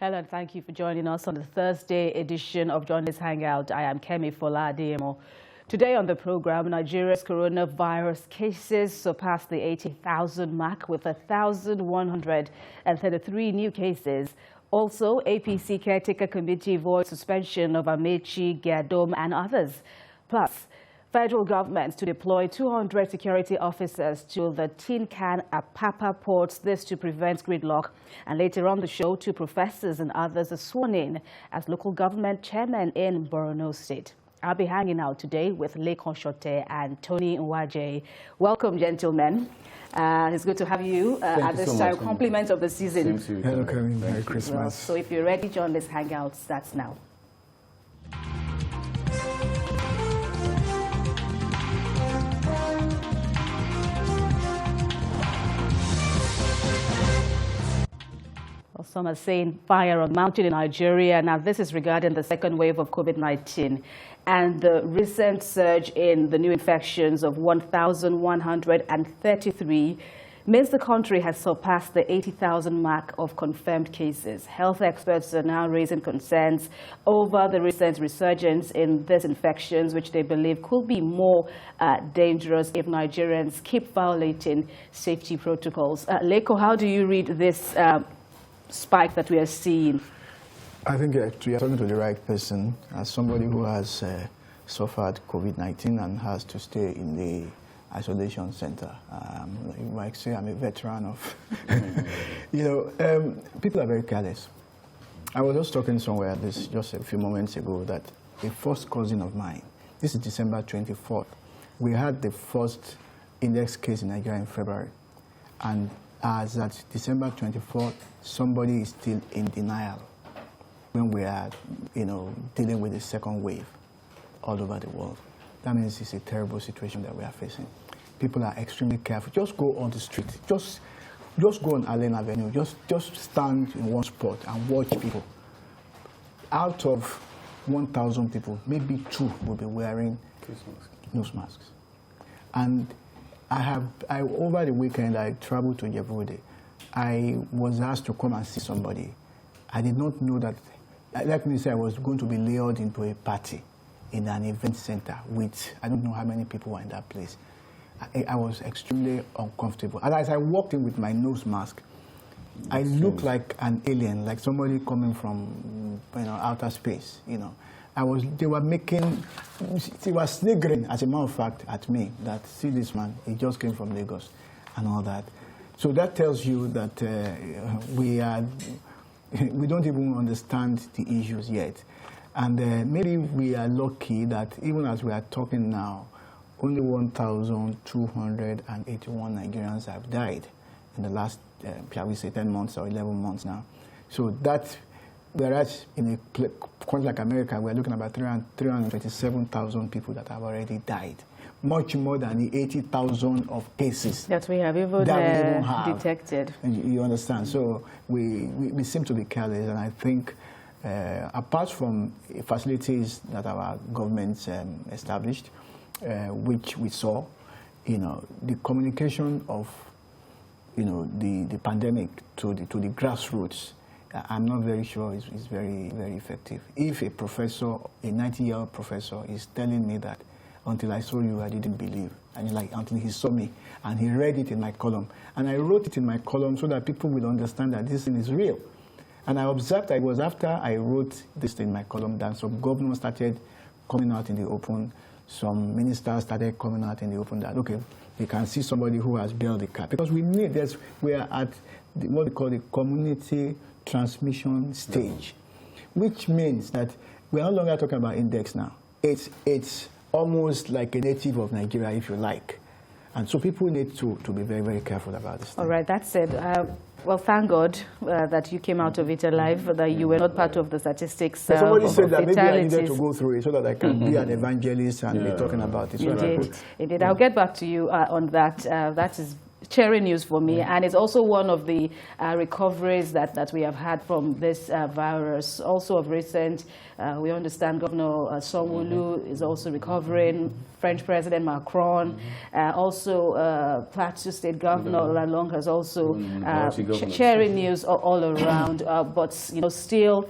Hello, and thank you for joining us on the Thursday edition of Journalist Hangout. I am Kemi Fola Adeyemo. Today on the program, Nigeria's coronavirus cases surpassed the 80,000 mark with 1,133 new cases. Also, APC Caretaker Committee voids suspension of Amaechi, Gaidom and others. Plus, federal government to deploy 200 security officers to the Tin Can Apapa ports, this to prevent gridlock. And later on the show, 2 professors and others are sworn in as local government chairmen in Borno State. I'll be hanging out today with Lekon Shote and Tony Nwaje. Welcome, gentlemen. It's good to have you at this time. Compliments of the season. Hello, Kevin. Merry Christmas. Well, so if you're ready, Journalist Hangout starts now. Well, some are saying fire on mountain in Nigeria. Now, this is regarding the second wave of COVID-19 and the recent surge in the new infections of 1,133 means the country has surpassed the 80,000 mark of confirmed cases. Health experts are now raising concerns over the recent resurgence in these infections, which they believe could be more dangerous if Nigerians keep violating safety protocols. Leko, how do you read this spike that we are seeing? I think you're talking to the right person. As somebody who has suffered COVID-19 and has to stay in the isolation center, you might say I'm a veteran of, people are very careless. I was just talking somewhere just a few moments ago that a first cousin of mine, this is December 24th, we had the first index case in Nigeria in February. And as at December 24th, somebody is still in denial when we are, dealing with the second wave all over the world. That means it's a terrible situation that we are facing. People are extremely careful. Just go on the street. Just go on Allen Avenue. Just stand in one spot and watch people. Out of 1,000 people, maybe 2 will be wearing nose masks. And over the weekend, I traveled to Yevude. I was asked to come and see somebody. I did not know that, let me say, I was going to be lured into a party in an event center with, I don't know how many people were in that place. I was extremely uncomfortable. And as I walked in with my nose mask, I looked like an alien, like somebody coming from, outer space, They were sniggering, as a matter of fact, at me, that, see this man, he just came from Lagos and all that. So that tells you that we don't even understand the issues yet. And maybe we are lucky that even as we are talking now, only 1,281 Nigerians have died in the last, shall we say, 10 months or 11 months now. So that, whereas in a country like America, we're looking at about 327,000 people that have already died. Much more than the 80,000 of cases that we have even detected. You understand? So we seem to be careless, and I think apart from facilities that our government established, which we saw, the communication of, the pandemic to the grassroots, I'm not very sure is very, very effective. If a professor, a 90-year-old professor, is telling me that, until I saw you, I didn't believe. And until he saw me, and he read it in my column. And I wrote it in my column so that people will understand that this thing is real. And I observed that it was after I wrote this in my column that some governors started coming out in the open, some ministers started coming out in the open that, okay, you can see somebody who has bailed the cat. Because we are at what we call the community transmission stage, which means that we're no longer talking about index now. It's almost like a native of Nigeria, if you like. And so people need to be very, very careful about this thing. All right, that's it. Well, thank God that you came out of it alive, that you were not part of the statistics. Somebody said that maybe I needed to go through it so that I can be an evangelist and be talking about it. Indeed. I'll get back to you on that. That is cheering news for me, and it's also one of the recoveries that we have had from this virus. Also of recent, we understand Governor Sanwo-Olu is also recovering, French President Macron, also Plateau State Governor Lalong has also sharing news all around, but still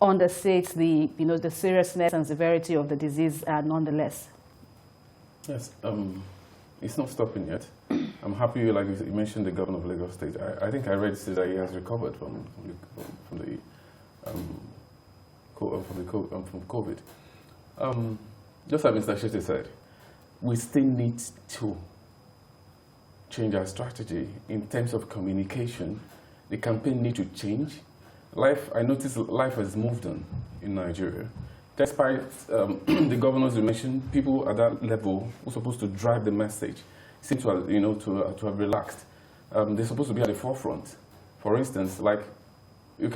understates the seriousness and severity of the disease nonetheless. Yes, it's not stopping yet. I'm happy, like you mentioned, the governor of Lagos State. I think I read that he has recovered from COVID. Just like Mr. Shete said, we still need to change our strategy in terms of communication. The campaign needs to change. I noticed life has moved on in Nigeria. Despite the governors you mentioned, people at that level who are supposed to drive the message seem to have, to have relaxed. They're supposed to be at the forefront. For instance, like I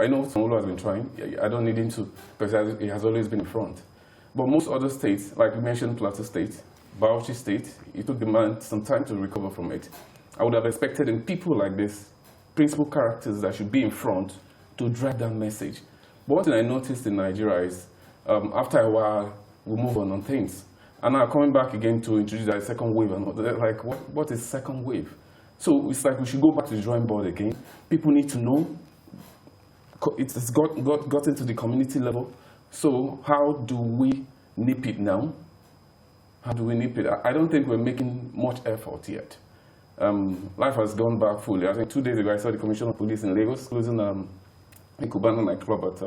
know Sanwo-Olu has been trying. I don't need him to, because he has always been in front. But most other states, like you mentioned, Plateau State, Bauchi State, it took the man some time to recover from it. I would have expected in people like this, principal characters that should be in front to drive that message. But one thing I noticed in Nigeria is, after a while, we move on things. And now coming back again to introduce a second wave, and like, what is second wave? So it's like we should go back to the drawing board again. People need to know. It's gotten to the community level. So how do we nip it now? How do we nip it? I don't think we're making much effort yet. Life has gone back fully. I think 2 days ago I saw the Commissioner of Police in Lagos closing a Cubana nightclub at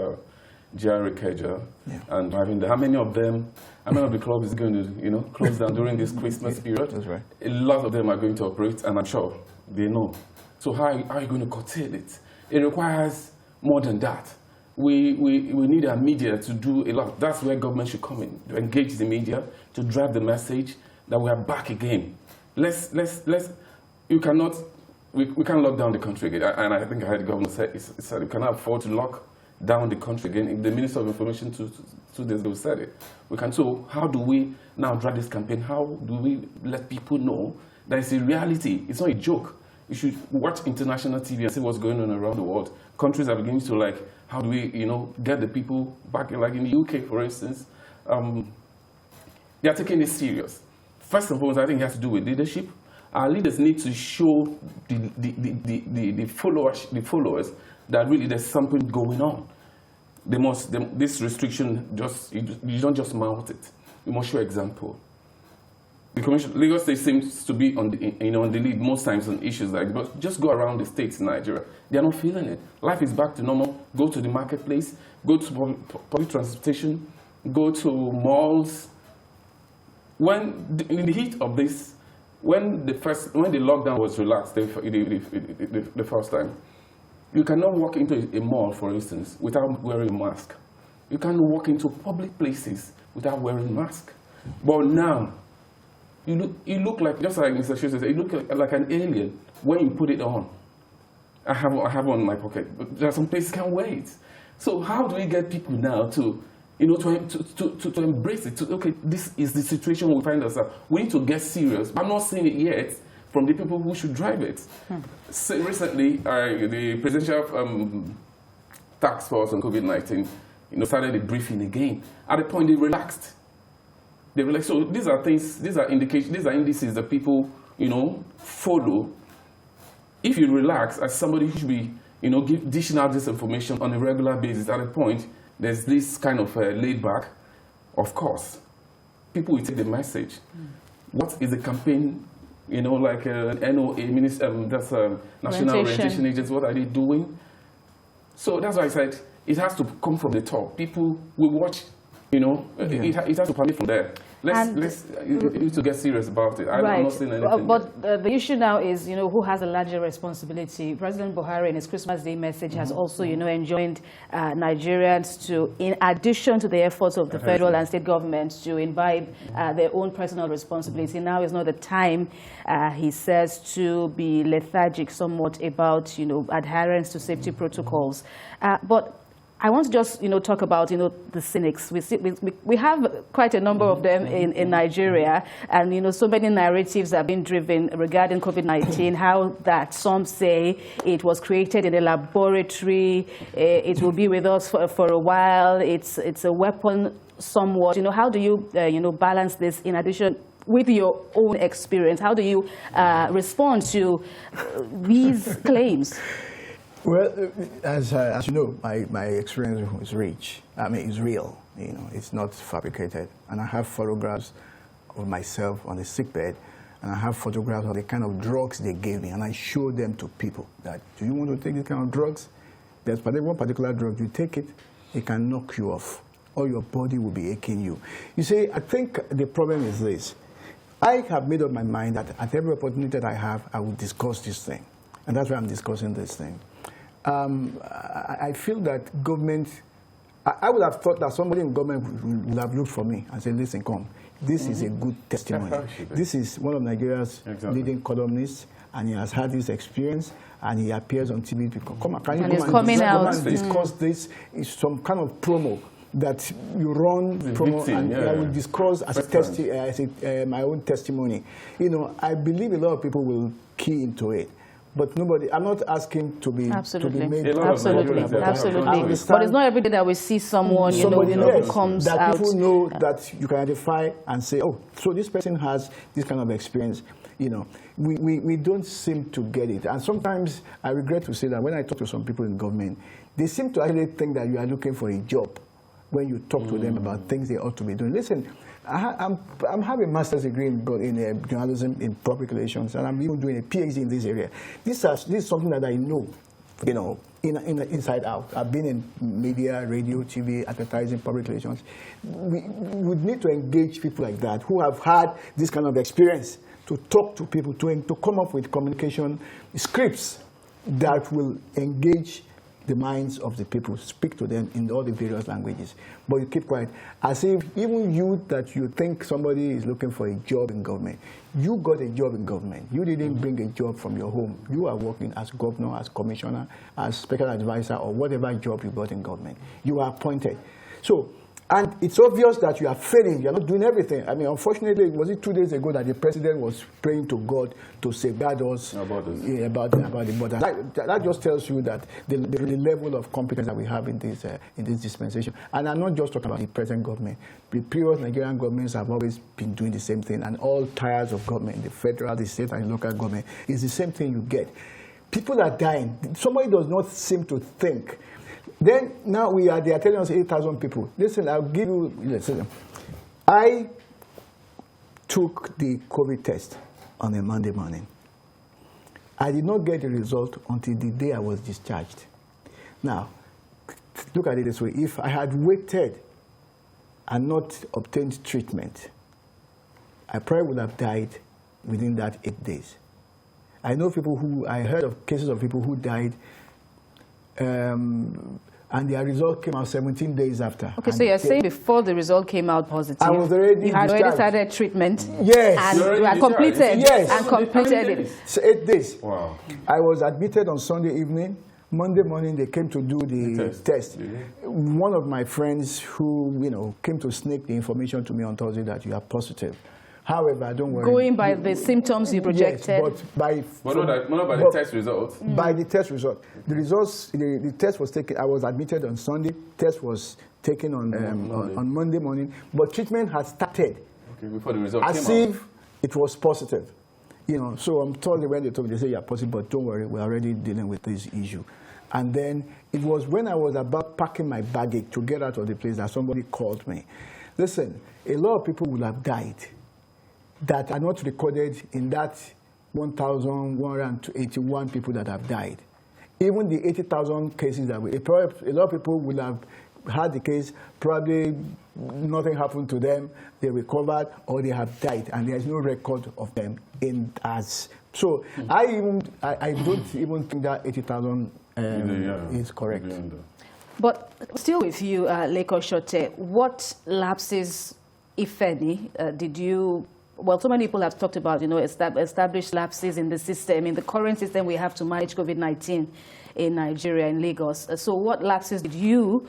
GRA Keja, and having how many of the clubs is going to close down during this Christmas period? That's right. A lot of them are going to operate, and I'm sure they know. So how are you going to curtail it? It requires more than that. We need our media to do a lot. That's where government should come in, to engage the media, to drive the message that we are back again. We can't lock down the country again. And I think I heard the governor say, we cannot afford to lock down the country again. The Minister of Information 2 days ago said it. So how do we now drive this campaign? How do we let people know that it's a reality? It's not a joke. You should watch international TV and see what's going on around the world. Countries are beginning to how do we, get the people back, like in the UK, for instance. They are taking this serious. First of all, I think it has to do with leadership. Our leaders need to show the followers that really there's something going on. This restriction, you don't just mount it. You must show example. The Lagos State seems to be on the lead most times on issues like, but just go around the states in Nigeria. They are not feeling it. Life is back to normal. Go to the marketplace, go to public transportation, go to malls. In the heat of this, when the lockdown was relaxed the first time, you cannot walk into a mall, for instance, without wearing a mask. You can't walk into public places without wearing a mask. But now, you look like, just like Mr. Shete said, you look like an alien when you put it on. I have one in my pocket, but there are some places can't wait. So how do we get people now to embrace it? Okay, this is the situation we find ourselves. We need to get serious. I'm not seeing it yet from the people who should drive it. So recently, the presidential task force on COVID-19, started a briefing again. At the point they relaxed. So these are things, these are indications, these are indices that people, follow. If you relax, as somebody who should be, dishing out this information on a regular basis, at a point, there's this kind of laid back, of course, people will take the message. What is the campaign, like NOA, that's National Orientation Agency, what are they doing? So that's why I said it has to come from the top. People will watch. It has to permit from there. Let's need to get serious about it. I'm not saying anything. But the issue now is, who has a larger responsibility? President Buhari, in his Christmas Day message, has also, enjoined Nigerians to, in addition to the efforts of the federal and state governments, to imbibe their own personal responsibility. Now is not the time, he says, to be lethargic somewhat about, adherence to safety protocols. But I want to just, talk about, the cynics. We have quite a number of them in Nigeria, and, so many narratives have been driven regarding COVID-19, how that some say it was created in a laboratory, it will be with us for a while, it's a weapon somewhat. How do you, balance this in addition with your own experience? How do you respond to these claims? Well, as you know, my experience is rich. I mean, it's real. It's not fabricated. And I have photographs of myself on the sickbed, and I have photographs of the kind of drugs they gave me, and I show them to people that, do you want to take this kind of drugs? There's one particular drug, you take it, it can knock you off, or your body will be aching you. You see, I think the problem is this. I have made up my mind that at every opportunity that I have, I will discuss this thing. And that's why I'm discussing this thing. I feel that government, I would have thought that somebody in government would have looked for me and said, listen, come, this is a good testimony. This is one of Nigeria's leading columnists, and he has had this experience, and he appears on TV. Come on, can you come and discuss this? It's some kind of promo that you run, and I will discuss as my own testimony. I believe a lot of people will key into it. But nobody, I'm not asking to be made. Absolutely. But it's not every day that we see someone, who comes that out. People know that you can identify and say, oh, so this person has this kind of experience. We don't seem to get it. And sometimes I regret to say that when I talk to some people in government, they seem to actually think that you are looking for a job when you talk to them about things they ought to be doing. Listen, I'm having a master's degree in journalism, in public relations, and I'm even doing a PhD in this area. This is something that I know, inside out. I've been in media, radio, TV, advertising, public relations. We would need to engage people like that who have had this kind of experience to talk to people, to come up with communication scripts that will engage the minds of the people, speak to them in all the various languages. But you keep quiet, as if even you that you think somebody is looking for a job in government, you got a job in government. You didn't bring a job from your home. You are working as governor, as commissioner, as special advisor, or whatever job you got in government. You are appointed. So, and it's obvious that you are failing. You are not doing everything. I mean, unfortunately, was it 2 days ago that the president was praying to God to safeguard us about the border? That just tells you that the level of competence that we have in this dispensation. And I'm not just talking about the present government. The previous Nigerian governments have always been doing the same thing, and all tiers of government, the federal, the state, and the local government, is the same thing you get. People are dying. Somebody does not seem to think. Then now they are telling us 8,000 people. Listen, I'll give you, listen. I took the COVID test on a Monday morning. I did not get the result until the day I was discharged. Now, look at it this way. If I had waited and not obtained treatment, I probably would have died within that 8 days. I heard of cases of people who died and their result came out 17 days after. Okay, so you're saying before the result came out positive, I was already you had already started treatment? Yes. And you had completed? Yes. And completed it? 8 days. Wow. I was admitted on Sunday evening. Monday morning, they came to do the test. One of my friends who, came to sneak the information to me on Thursday that you are positive. However, don't worry. Going by the symptoms you projected? Yes, but by the test results? By the test result. The results, the test was taken, I was admitted on Sunday, test was taken on Monday morning, but treatment had started. Okay, before the result came out. As if it was positive. So on Thursday when they told me, they said, you're positive, but don't worry, we're already dealing with this issue. And then it was when I was about packing my baggage to get out of the place that somebody called me. Listen, a lot of people would have died that are not recorded in that 1,181 people that have died. Even the 80,000 cases that a lot of people will have had the case, probably nothing happened to them, they recovered, or they have died, and there's no record of them So I don't even think that 80,000 is correct. But still with you, Leko Shote, what lapses, if any, did you well, so many people have talked about, established lapses in the system. In the current system, we have to manage COVID-19 in Nigeria, in Lagos. So what lapses did you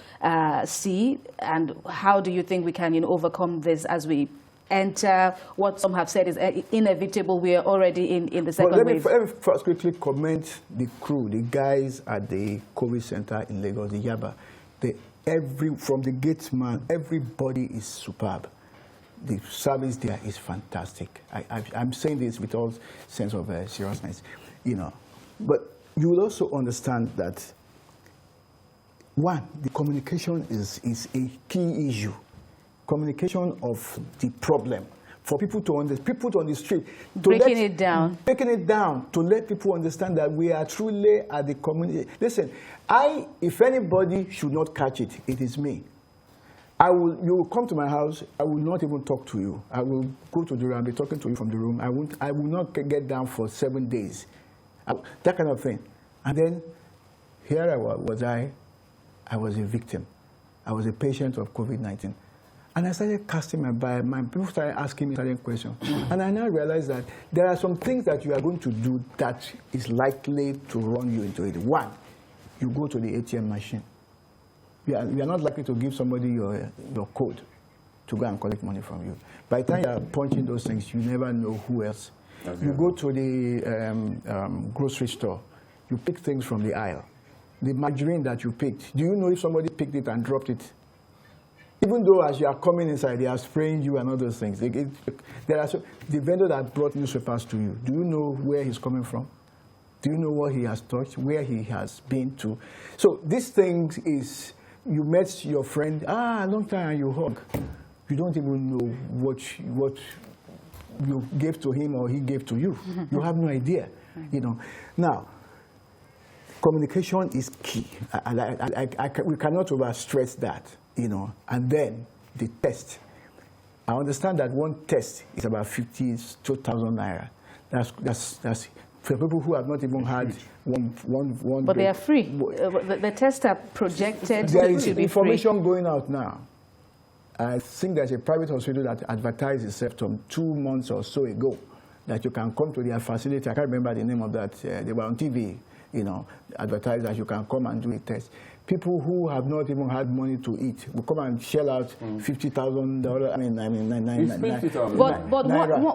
see, and how do you think we can overcome this as we enter what some have said is inevitable? We are already in the second wave. Let me first quickly comment the crew, the guys at the COVID center in Lagos, the Yaba. From the gate man, everybody is superb. The service there is fantastic. I'm saying this with all sense of seriousness, But you will also understand that, one, the communication is a key issue. Communication of the problem. For people to understand, people on the street. Breaking it down, to let people understand that we are truly at the community. Listen, if anybody should not catch it, it is me. You will come to my house, I will not even talk to you. I will go to the room, I'll be talking to you from the room. I will not get down for 7 days. That kind of thing. And then, here I was a victim. I was a patient of COVID-19. And I started casting my mind. People started asking me certain questions. And I now realized that there are some things that you are going to do that is likely to run you into it. One, you go to the ATM machine. You are not likely to give somebody your code to go and collect money from you. By the time you are punching those things, you never know who else. Okay. You go to the grocery store. You pick things from the aisle. The margarine that you picked, do you know if somebody picked it and dropped it? Even though as you are coming inside, they are spraying you and all those things. The vendor that brought newspapers to you, do you know where he's coming from? Do you know what he has touched, where he has been to? So this thing is, you met your friend, long time, and you hug. You don't even know what you gave to him or he gave to you. You have no idea, Now, communication is key. We cannot overstress that, And then the test. I understand that one test is about 2,000 naira. That's for people who have not even had one. But they are free. The tests are projected there to is be information free. going out now. I think there's a private hospital that advertised itself from 2 months or so ago that you can come to their facility. I can't remember the name of that. They were on TV, advertised that you can come and do a test. People who have not even had money to eat will come and shell out $50,000. But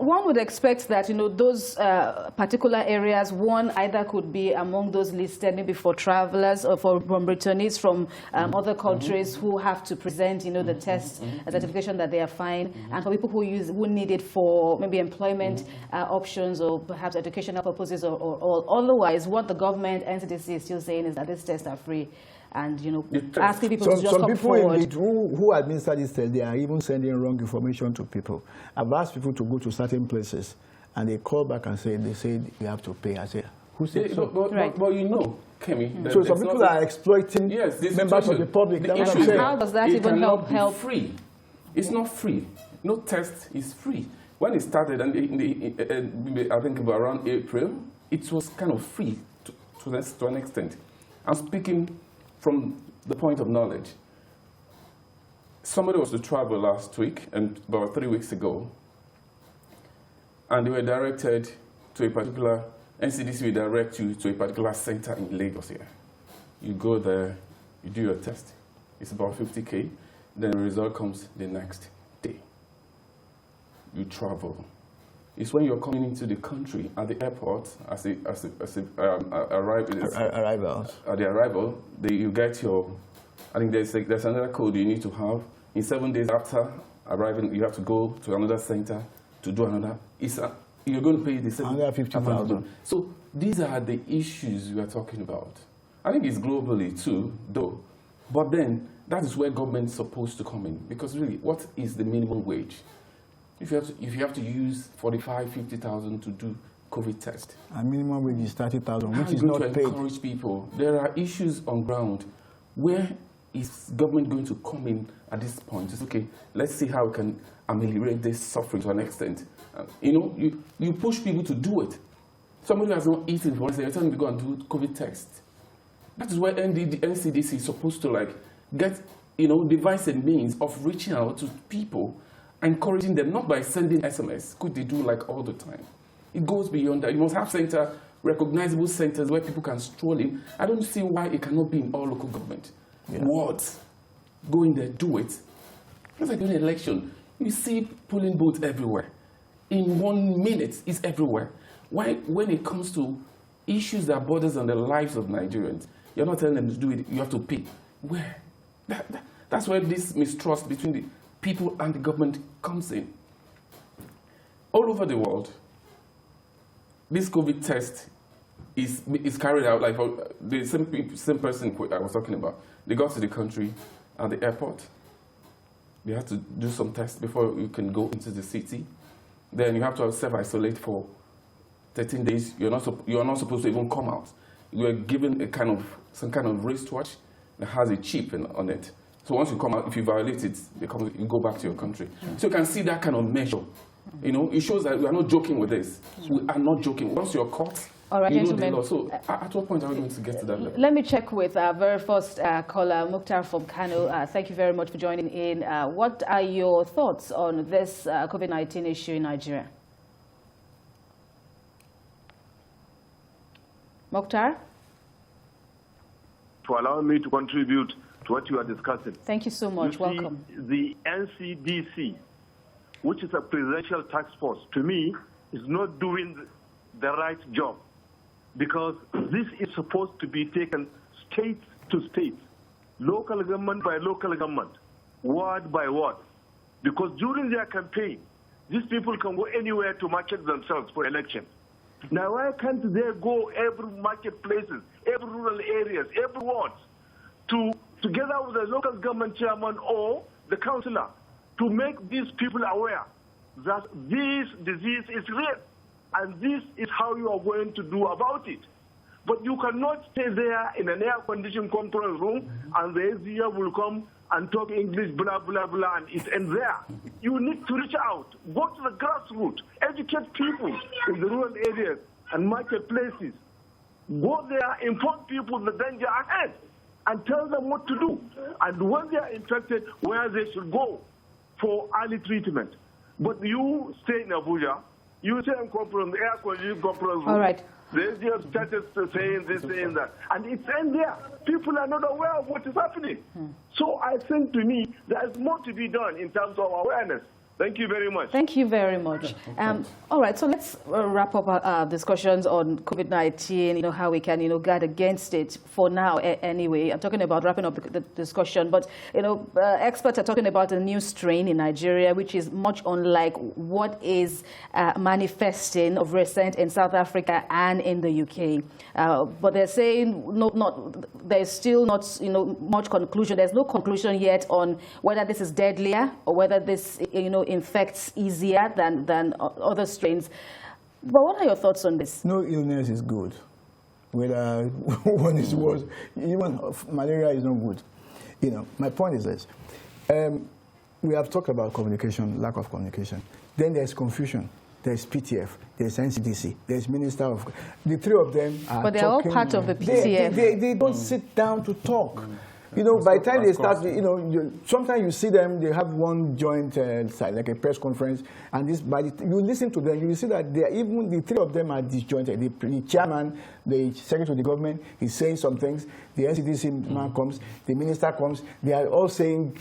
one would expect that those particular areas, one either could be among those listed maybe for travelers or from returnees from other countries who have to present the test certification that they are fine, and for people who need it for maybe employment options or perhaps educational purposes or otherwise. What the government NCDC is still saying is that these tests are free. And asking people to just come forward. Some people who administer this test, they are even sending wrong information to people. I've asked people to go to certain places, and they call back and they said you have to pay. I say, who said so? But Kemi, so some people are exploiting members of the public. How does that even help? Free. It's not free. No test is free. When it started, and I think about around April, it was kind of free to an extent. I'm speaking from the point of knowledge. Somebody was to travel last week, and about 3 weeks ago, and they were directed to a particular, NCDC will direct you to a particular center in Lagos here. You go there, you do your test. It's about 50K. Then the result comes the next day. You travel. It's when you're coming into the country at the airport, at the arrival, you get your, I think there's another code you need to have. In 7 days after arriving, you have to go to another center to do another. You're going to pay the same. Another 50,000. So these are the issues we are talking about. I think it's globally too, though. But then that is where government is supposed to come in, because really, what is the minimum wage? If you have to use 45,000, 50,000 to do COVID test, and minimum wage is 30,000, which is not paid. Encourage people. There are issues on ground. Where is government going to come in at this point? It's okay. Let's see how we can ameliorate this suffering to an extent. You push people to do it. Somebody who has not eaten for instance, you're telling them to go and do COVID test. That is where the NCDC is supposed to get devise a means of reaching out to people encouraging them, not by sending SMS, could they do like all the time. It goes beyond that. You must have recognizable centers where people can stroll in. I don't see why it cannot be in all local government. Yeah. What? Go in there, do it. It's like an election. You see polling booths everywhere. In 1 minute, it's everywhere. Why, when it comes to issues that borders on the lives of Nigerians, you're not telling them to do it, you have to pay. Where? That's where this mistrust between the people and the government comes in. All over the world, this COVID test is carried out, like the same person I was talking about. They got to the country at the airport. They have to do some tests before you can go into the city. Then you have to self-isolate for 13 days. You're not supposed to even come out. You are given some kind of wristwatch that has a chip on it. So once you come out, if you violate it, you go back to your country. So you can see that kind of measure. You know, it shows that we are not joking with this. We are not joking. Once you're caught, all right, you know the law. So at what point are we going to get to that level? Let me check with our very first caller, Mukhtar from Kano. Thank you very much for joining in. What are your thoughts on this COVID-19 issue in Nigeria? Mukhtar? For allowing me to contribute to what you are discussing. Thank you so much. Welcome. The NCDC, which is a presidential task force, to me, is not doing the right job, because this is supposed to be taken state to state, local government by local government, ward by ward, because during their campaign, these people can go anywhere to market themselves for election. Now, why can't they go every marketplaces, every rural areas, every ward, together with the local government chairman or the councillor, to make these people aware that this disease is real, and this is how you are going to do about it. But you cannot stay there in an air-conditioned conference room and the SDF will come and talk English, blah, blah, blah, and it ends there. You need to reach out, go to the grassroots, educate people in the rural areas and marketplaces. Go there, inform people the danger ahead, and tell them what to do. And when they are infected, where they should go for early treatment. But you stay in Abuja, you stay in conference, air-conditioned conference room. All right. They just started saying this, saying that. And it's in there. People are not aware of what is happening. So I think, to me, there is more to be done in terms of awareness. Thank you very much. Thank you very much. All right, so let's wrap up our discussions on COVID-19, you know, how we can, you know, guard against it for now anyway. I'm talking about wrapping up the discussion, but, you know, experts are talking about a new strain in Nigeria, which is much unlike what is manifesting of recent in South Africa and in the UK. But they're saying there's still not, you know, much conclusion. There's no conclusion yet on whether this is deadlier or whether this, you know, infects easier than other strains. But what are your thoughts on this? No illness is good. Whether one is worse, even malaria is not good. You know, my point is this. We have talked about communication, lack of communication. Then there's confusion. There's PTF, there's NCDC, there's Minister of... The three of them are But they're talking, all part of the PTF. They don't sit down to talk. You know, by the time they start, you know, sometimes you see them, they have one joint, like a press conference, and this, you listen to them, you see that they are, even the three of them are disjointed. The chairman, the secretary of the government, is saying some things, the NCDC man comes, the minister comes, they are all saying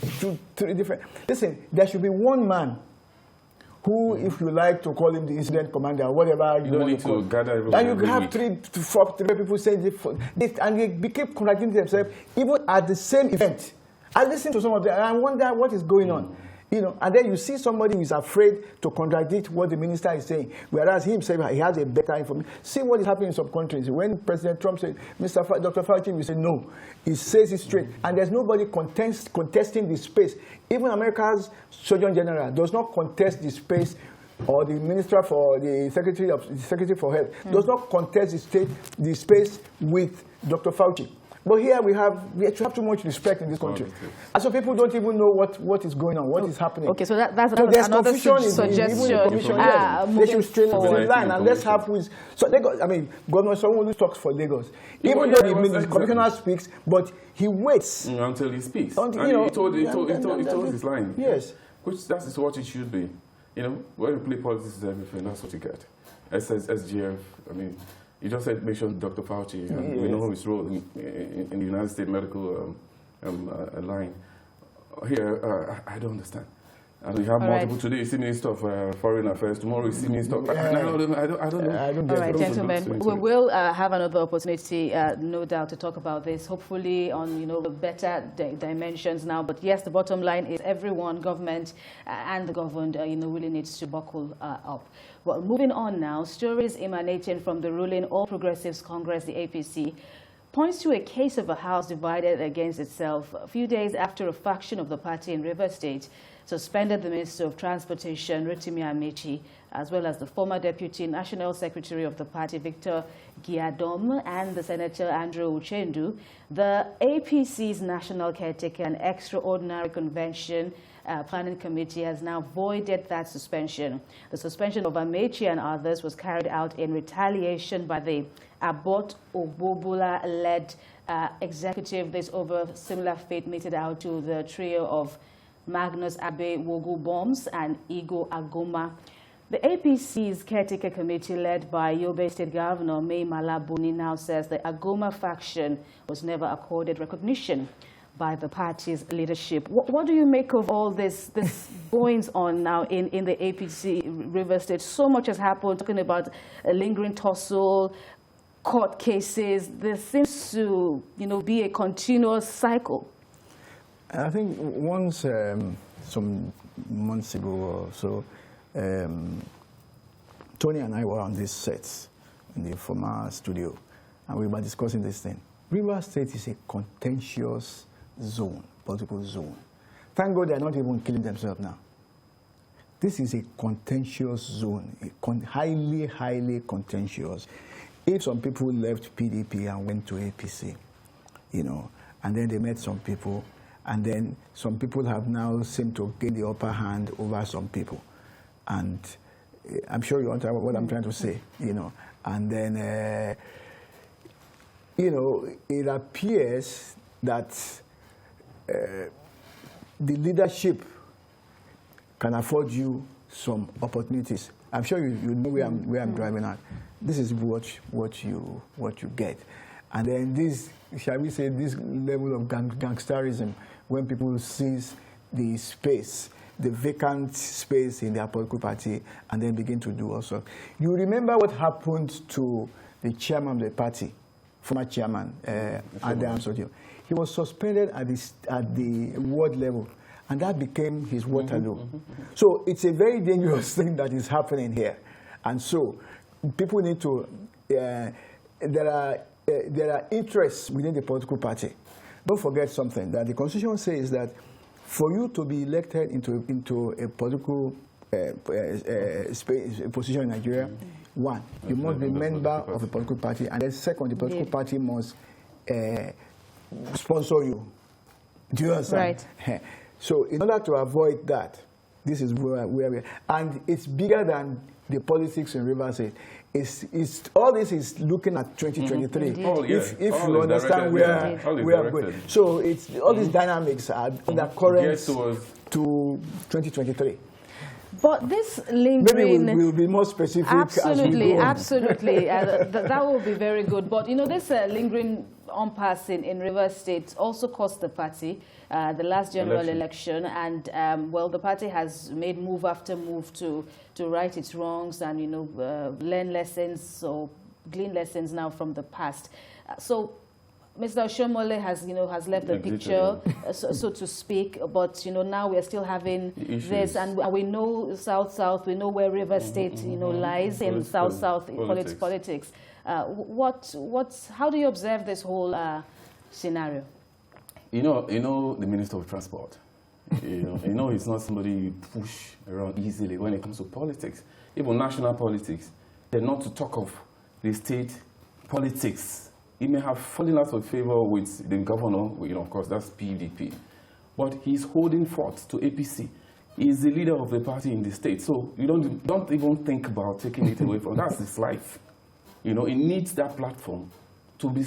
three different... Listen, there should be one man who, if you like to call him the incident commander or whatever you want to call, gather everyone. and you have 3 to 4 people saying this, and they became contradicting themselves even at the same event. I listen to some of them and I wonder what is going on. You know, and then you see somebody who is afraid to contradict what the minister is saying, whereas he himself, he has a better information. See what is happening in some countries. When President Trump said, Dr. Fauci, we say no. He says it straight. And there's nobody contesting the space. Even America's Surgeon General does not contest the space, or the Minister for the Secretary for Health does not contest the space with Dr. Fauci. But here we have too much respect in this country. And so people don't even know what is going on, what is happening. Okay, so that's another suggestion. They should streamline and let's have with... So Lagos, I mean, Governor Sanwo-Olu talks for Lagos. Even though the commissioner speaks, but he waits. Until he speaks. He told his line. Yes. which that is what it should be. You know, when you play politics is everything, that's what you get. SGF, I mean, you just said mentioned Dr. Fauci, and we know his role in the United States medical line. Here, I don't understand. And we have multiple today. You see Minister of Foreign Affairs. Tomorrow you see Minister of... I don't know. All right, gentlemen, we will have another opportunity, no doubt, to talk about this, hopefully on, the better dimensions now. But yes, the bottom line is everyone, government and the governed, really needs to buckle up. Well, moving on now, stories emanating from the ruling All Progressives Congress, the APC, points to a case of a house divided against itself a few days after a faction of the party in Rivers State suspended the Minister of Transportation, Amaechi, as well as the former Deputy National Secretary of the party, Victor Gaidom, and the Senator Andrew Uchendu. The APC's National Caretaker and Extraordinary Convention Planning Committee has now voided that suspension. The suspension of Amaechi and others was carried out in retaliation by the Abbott Ogbobula-led executive. This over similar fate meted out to the trio of Magnus Abe Wogu Bombs and Igo Agoma. The APC's Caretaker Committee, led by Yobe State Governor May Malabuni, now says the Agoma faction was never accorded recognition by the party's leadership. What do you make of all this goings on now in the APC Rivers State? So much has happened, talking about a lingering tussle, court cases. There seems to be a continuous cycle. I think once, some months ago or so, Tony and I were on these sets in the former studio, and we were discussing this thing. Rivers State is a contentious zone, political zone. Thank God they're not even killing themselves now. This is a contentious zone, highly, highly contentious. If some people left PDP and went to APC, and then they met some people, and then some people have now seemed to gain the upper hand over some people. And I'm sure you understand what I'm trying to say, And then, it appears that the leadership can afford you some opportunities. I'm sure you know where I'm driving at. This is what you get. And then this, shall we say, this level of gangsterism, when people seize the space, the vacant space in their political party, and then begin to do also. You remember what happened to the chairman of the party, former chairman, Adam Sodio. He was suspended at the ward level, and that became his Waterloo. So it's a very dangerous thing that is happening here. And so people need to, there are interests within the political party. Don't forget something, that the Constitution says that for you to be elected into a political position in Nigeria, one, you must be a member of a political party, and then second, the political party must sponsor you. Do you understand? Right. So in order to avoid that, this is where we are. And it's bigger than the politics in Rivers State. It's all this is looking at 2023. If you understand where we are going. So it's all these dynamics are under current to 2023. But this lingering... Maybe we'll be more specific absolutely, as we go on. that will be very good. But, this lingering impasse in Rivers State also cost the party the last general election. And, the party has made move after move to right its wrongs and, learn lessons or glean lessons now from the past. So Mr. Oshomole has left the picture, so to speak, but now we are still having this, and we know South, we know where Rivers State lies in South politics. How do you observe this whole scenario? You know the Minister of Transport. He's not somebody you push around easily when it comes to politics, even national politics. They're not to talk of the state politics. He may have fallen out of favor with the governor, of course, that's PDP. But he's holding forth to APC. He's the leader of the party in the state. So you don't even think about taking it away from him. That's his life. He needs that platform to be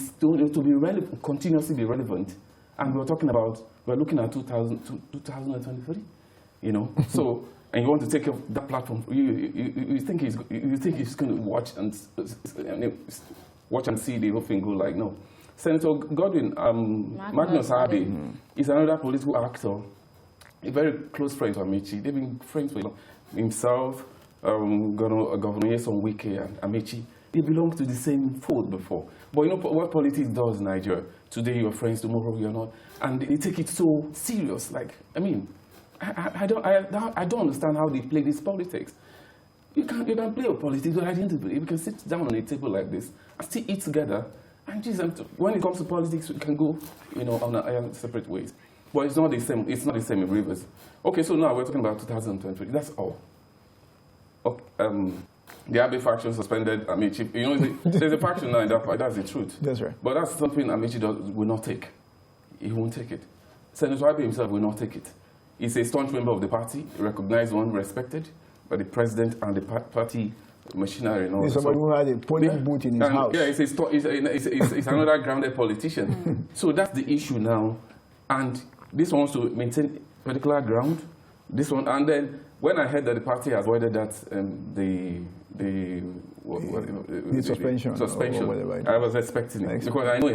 relevant, continuously be relevant. And we're looking at 2023. So, and you want to take that platform, you think he's going to watch and see the whole thing go like, no. Senator Godwin, Magnus Hardy is another political actor, a very close friend to Amaechi. They've been friends with himself, Governor Nyesom Wike and Amaechi. They belong to the same fold before. But you know what politics does in Nigeria? Today you're friends, tomorrow you're not. And they take it so serious. Like, I mean, I don't understand how they play this politics. You can play a politics, but at the end of the day, we can sit down on a table like this and still eat together. And geez, when it comes to politics, we can go, on separate ways. But it's not the same. It's not the same in Rivers. Okay, so now we're talking about 2023. That's all. Okay, the Abe faction suspended Amaechi. There's a faction now in that part. That's the truth. That's right. But that's something Amaechi will not take. He won't take it. Senator Abe himself will not take it. He's a staunch member of the party, recognized one, respected by the president and the party machinery. And all he's somebody who had a polling booth in his house. Yeah, it's another grounded politician. So that's the issue now. And this one wants to maintain particular ground. This one, and then when I heard that the party has avoided that, the suspension, I was expecting it because I know he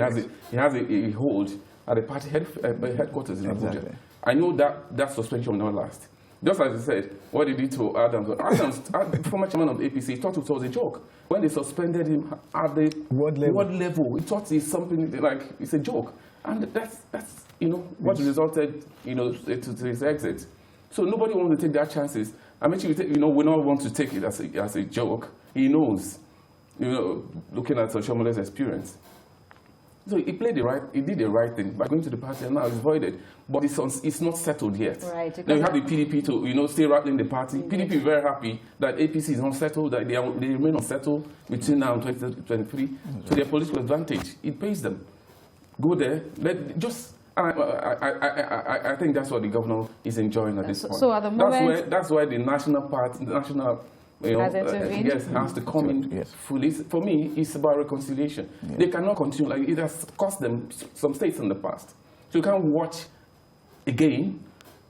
has a hold at the party headquarters in Abuja. I know that suspension will not last. Just as you said, what he did to Adams, former chairman of the APC, he thought it was a joke. When they suspended him at the world level, he thought it's something like it's a joke. And that's what resulted to his exit. So nobody wants to take that chances. Amaechi, we don't want to take it as a joke. He knows, looking at Oshomole's experience. So he did the right thing by going to the party, and now it's voided. But it's not settled yet. Right. Now you have the PDP to stay rattling the party. PDP is very happy that APC is not settled, that they remain unsettled between now and 2023 to their political advantage. It pays them. Go there, I think that's what the governor is enjoying at this point. So at the moment, that's why the national party, has to come in fully. For me, it's about reconciliation. Yeah. They cannot continue like it has cost them some states in the past. So you can't watch again.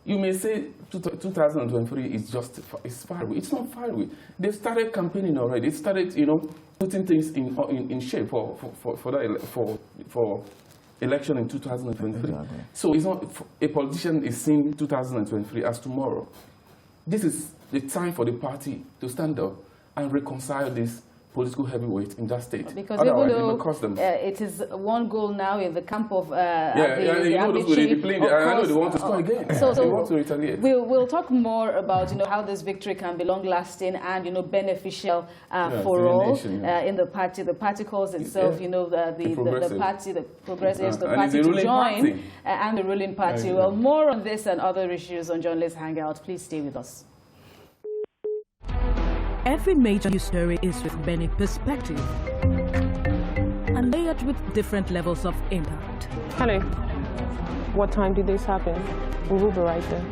You may say 2023 is it's far away. It's not far away. They've started campaigning already. They started, putting things in shape for election in 2023. Exactly. So it's not a politician is seeing 2023 as tomorrow. This is the time for the party to stand up and reconcile this political heavyweight in that state. Because even though it is one goal now in the camp of I know they want to score again. So they want to retaliate. We'll talk more about how this victory can be long-lasting and beneficial for all in the party. The party calls itself the party, the Progressives, the party to join, and the ruling party. Well, more on this and other issues on Journalist Hangout. Please stay with us. Every major news story is with many perspectives and layered with different levels of impact. Hello. What time did this happen? We will be right there.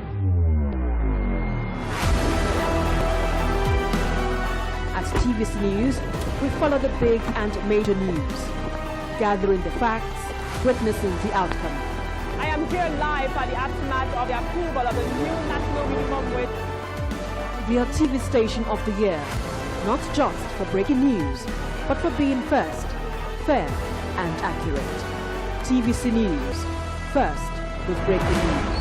At TVC News, we follow the big and major news, gathering the facts, witnessing the outcome. I am here live at the aftermath of the approval of the new national minimum wage. We are TV station of the year, not just for breaking news, but for being first, fair and accurate. TVC News, first with breaking news.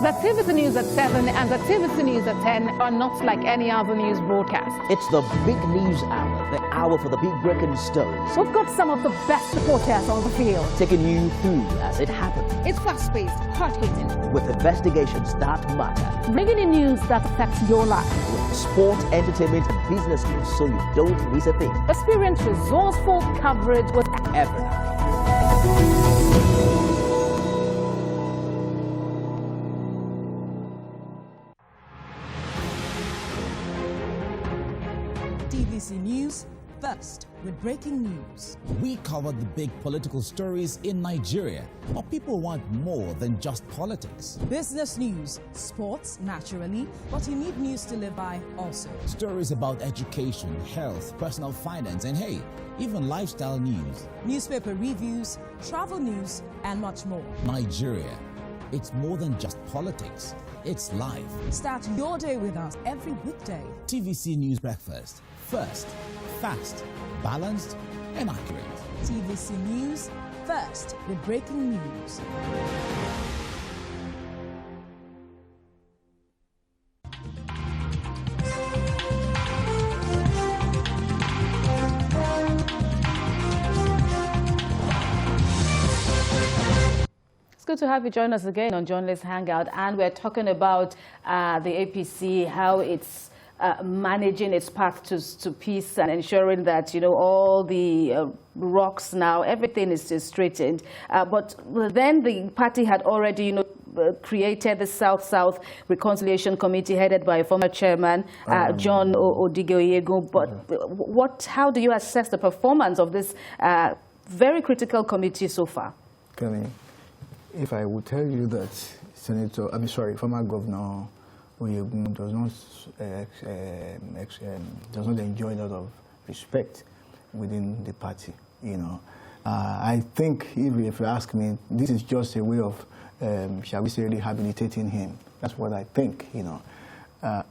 The TVC News at 7 and the TVC News at 10 are not like any other news broadcast. It's the big news hour, the hour for the big breaking stories. We've got some of the best reporters on the field, taking you through as it happens. It's fast-paced, hard-hitting, with investigations that matter. bringing in news that affects your life. With sport, entertainment, and business news, so you don't miss a thing. Experience resourceful coverage with every night. TVC News, first with breaking news. We cover the big political stories in Nigeria, but people want more than just politics. Business news, sports, naturally, but you need news to live by also. Stories about education, health, personal finance, and hey, even lifestyle news. Newspaper reviews, travel news, and much more. Nigeria, It's more than just politics. It's life. Start your day with us every weekday. TVC News Breakfast. First, fast, balanced, and accurate. TVC News, first with breaking news. Good to have you join us again on Journalist Hangout, and we're talking about the APC, how it's managing its path to peace and ensuring that, you know, all the rocks now, everything is straightened. But then the party had already, you know, created the South-South Reconciliation Committee headed by former chairman John Odigoyego. But how do you assess the performance of this very critical committee so far? If I would tell you that former Governor Oyegun does not enjoy a lot of respect within the party, you know, I think if you ask me, this is just a way of, shall we say, rehabilitating him. That's what I think, you know.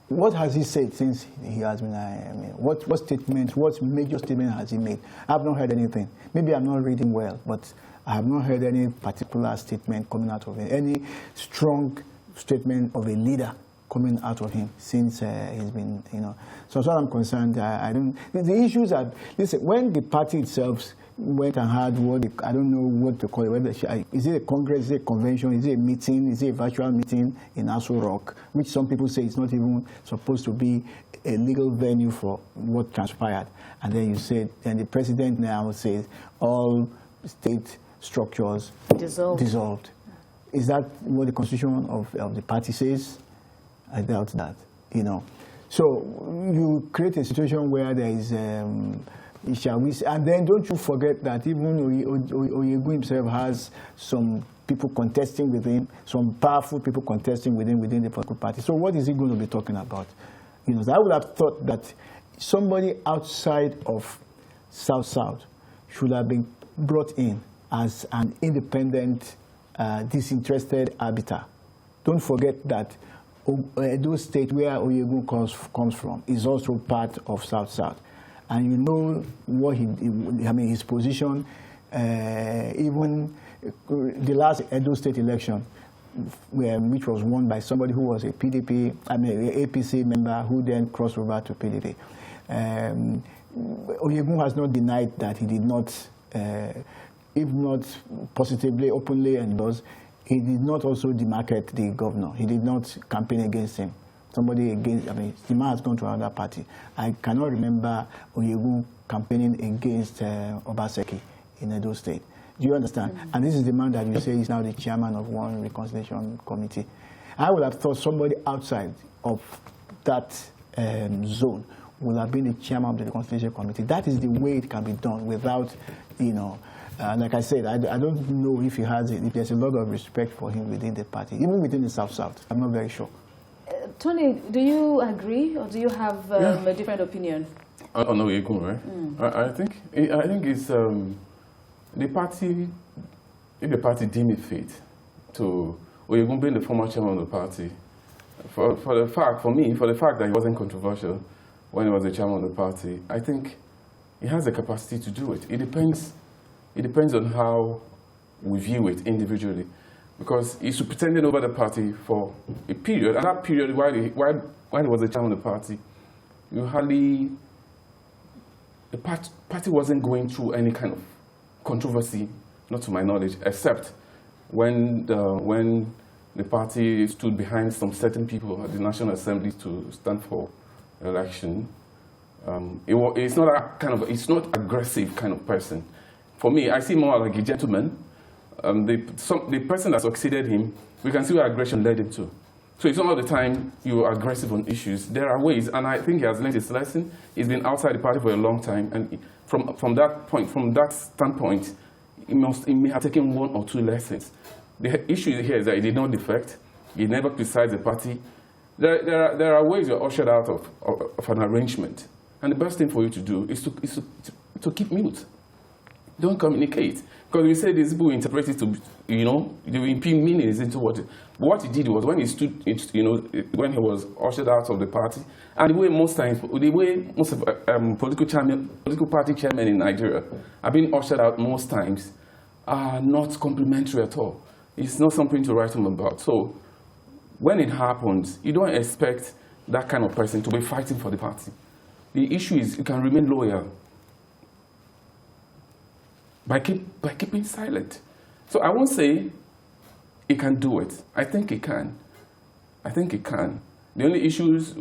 What has he said since he has been? What statements? What major statement has he made? I've not heard anything. Maybe I'm not reading well, but I have not heard any particular statement coming out of him, any strong statement of a leader coming out of him since he's been, you know. So as far as I'm concerned, I don't. The issues are, listen, when the party itself went and had I don't know what to call it, whether is it a congress, is it a convention, is it a meeting, is it a virtual meeting in Aso Rock, which some people say is not even supposed to be a legal venue for what transpired. And then you said, and the president now says all state structures dissolved. Is that what the constitution of the party says? I doubt that, you know. So you create a situation where there is, shall we say, and then don't you forget that even Oyegun himself has some people contesting with him, some powerful people contesting within the political party. So what is he going to be talking about? You know, so I would have thought that somebody outside of South-South should have been brought in as an independent, disinterested arbiter. Don't forget that Edo State, where Oyegun comes from, is also part of South-South. And you know what his position, even the last Edo State election, which was won by somebody who was a PDP, APC member who then crossed over to PDP. Oyegun has not denied that he did not, if not positively, openly endorsed, he did not also demarcate the governor. He did not campaign against him. Somebody against, the man has gone to another party. I cannot remember Oyegun campaigning against Obaseki in Edo State. Do you understand? Mm-hmm. And this is the man that you say is now the chairman of one reconciliation committee. I would have thought somebody outside of that zone would have been the chairman of the reconciliation committee. That is the way it can be done without, you know, like I said, I don't know if if there's a lot of respect for him within the party, even within the South-South. I'm not very sure. Tony, do you agree, or do you have a different opinion? Oh no, you go, right? I think it's the party. If the party deem it fit to Oyegun being the former chairman of the party, for the fact that he wasn't controversial when he was the chairman of the party, I think he has the capacity to do it. It depends on how we view it individually. Because he's pretending over the party for a period, and that period, while he was the chairman of the party, the party wasn't going through any kind of controversy, not to my knowledge, except when the party stood behind some certain people at the National Assembly to stand for election. It's not aggressive kind of person. For me, I see more like a gentleman. The person that succeeded him, we can see where aggression led him to. So it's not all the time you are aggressive on issues. There are ways, and I think he has learned his lesson. He's been outside the party for a long time, and from that standpoint, he may have taken one or two lessons. The issue here is that he did not defect. He never criticized the party. There are ways you're ushered out of an arrangement, and the best thing for you to do is to keep mute. don't communicate. Because we say these people interpret it to, you know, they impugn meanings into what. But what he did was when he stood, you know, when he was ushered out of the party, and the way most of political party chairmen in Nigeria have been ushered out most times are not complimentary at all. It's not something to write home about. So when it happens, you don't expect that kind of person to be fighting for the party. The issue is you can remain loyal by keeping silent. So I won't say he can do it. I think he can. I think he can. The only issues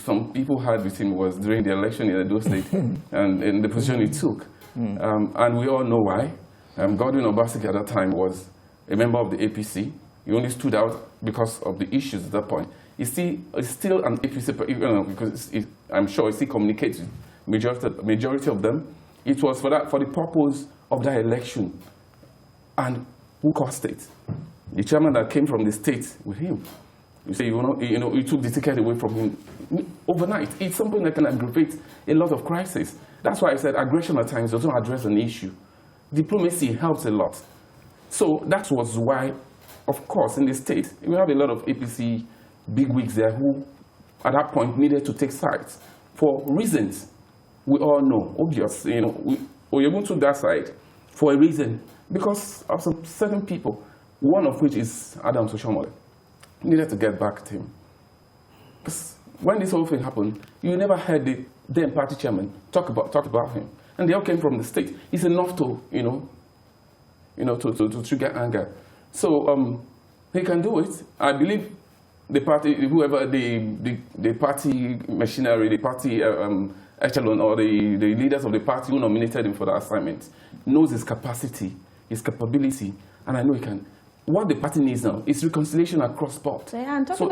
some people had with him was during the election in Edo State and the position he took. And we all know why. Godwin Obaseki at that time was a member of the APC. He only stood out because of the issues at that point. He's still an APC, you know, because I'm sure he still communicates with majority of them. It was for the purpose of that election. And who caused it? The chairman that came from the state with him. You say, you took the ticket away from him overnight. It's something that can aggravate a lot of crises. That's why I said aggression at times doesn't address an issue. Diplomacy helps a lot. So that was why, of course, in the state, we have a lot of APC bigwigs there who, at that point, needed to take sides for reasons we all know, obvious. You know, Oyegun took that side for a reason because of some certain people, one of which is Adam Soshomole. Needed to get back at him. Because when this whole thing happened, you never heard the then party chairman talk about him, and they all came from the state. It's enough to to trigger anger. So he can do it. I believe the party, whoever the party machinery, the party echelon, or the leaders of the party who nominated him for the assignment knows his capacity, his capability, and I know he can. What the party needs now is reconciliation across board. Yeah, and talking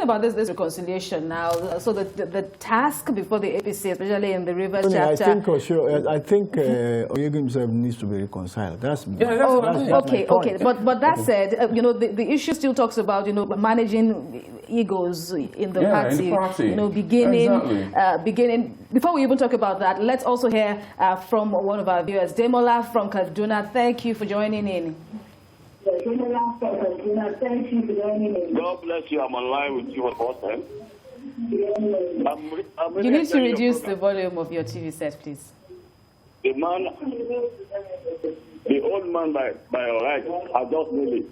about this reconciliation now, so the task before the APC, especially in the Rivers chapter. I think Oyegun himself needs to be reconciled. That's okay. But that said, the issue still talks about managing egos in the party. Beginning. Before we even talk about that, let's also hear from one of our viewers, Demola from Kaduna. Thank you for joining in. God bless you. I'm online with you for the first time. You need to reduce the volume of your TV set, please. The old man by all right, I just made it.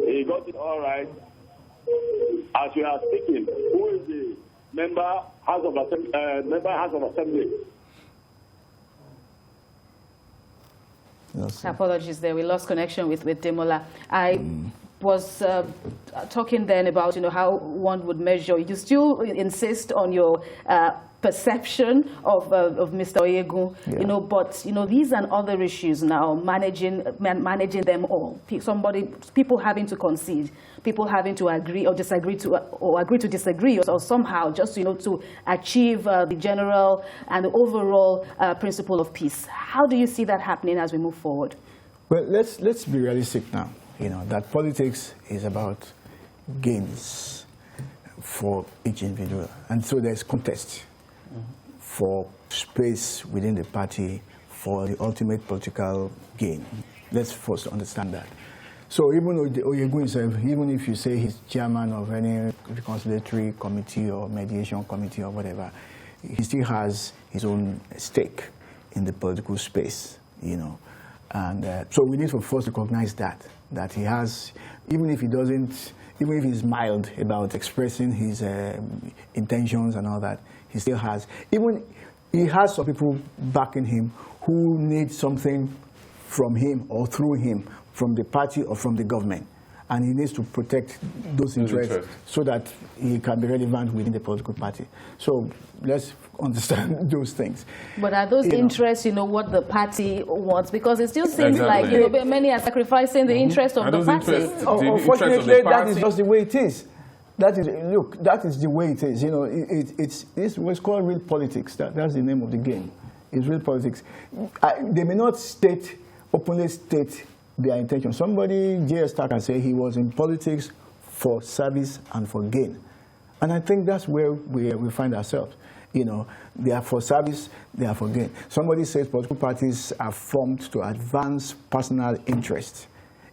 He got it all right. As we are speaking, who is the member House of Assembly? Yes, apologies there, we lost connection with Demola. I was talking then about how one would measure. You still insist on your perception of Mr. Oyegun, but these and other issues now, managing them all. People having to concede, people having to agree or disagree or agree to disagree, or somehow just to achieve the general and the overall principle of peace. How do you see that happening as we move forward? Well, let's be realistic now. That politics is about gains for each individual, and so there's contest for space within the party for the ultimate political gain. Let's first understand that. So even Oyegun himself, even if you say he's chairman of any reconciliatory committee or mediation committee or whatever, he still has his own stake in the political space, And so we need to first recognize that he has, even if he's mild about expressing his intentions and all that, he still has. Even he has some people backing him who need something from him or through him, from the party or from the government. And he needs to protect those interests so that he can be relevant within the political party. So let's understand those things. But are those interests, what the party wants? Because it still seems like many are sacrificing the interest of the party. Unfortunately, that is just the way it is. That is the way it is. It's what's called real politics. That's the name of the game. It's real politics. They may not openly state their intention. Somebody, J.S. Stark, can say he was in politics for service and for gain. And I think that's where we find ourselves. You know, they are for service, they are for gain. Somebody says political parties are formed to advance personal interests,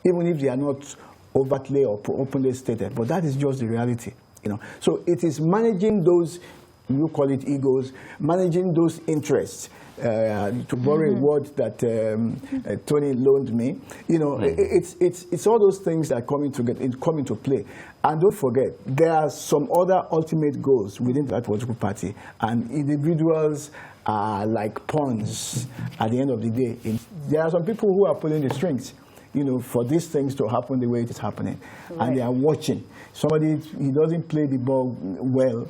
even if they are not overtly or openly stated. But that is just the reality. You know, so it is managing those, you call it egos, managing those interests. To borrow a word that Tony loaned me, you know, it's all those things that come into play. And don't forget, there are some other ultimate goals within that political party, and individuals are like pawns at the end of the day. There are some people who are pulling the strings, you know, for these things to happen the way it is happening, and they are watching. Somebody, he doesn't play the ball well,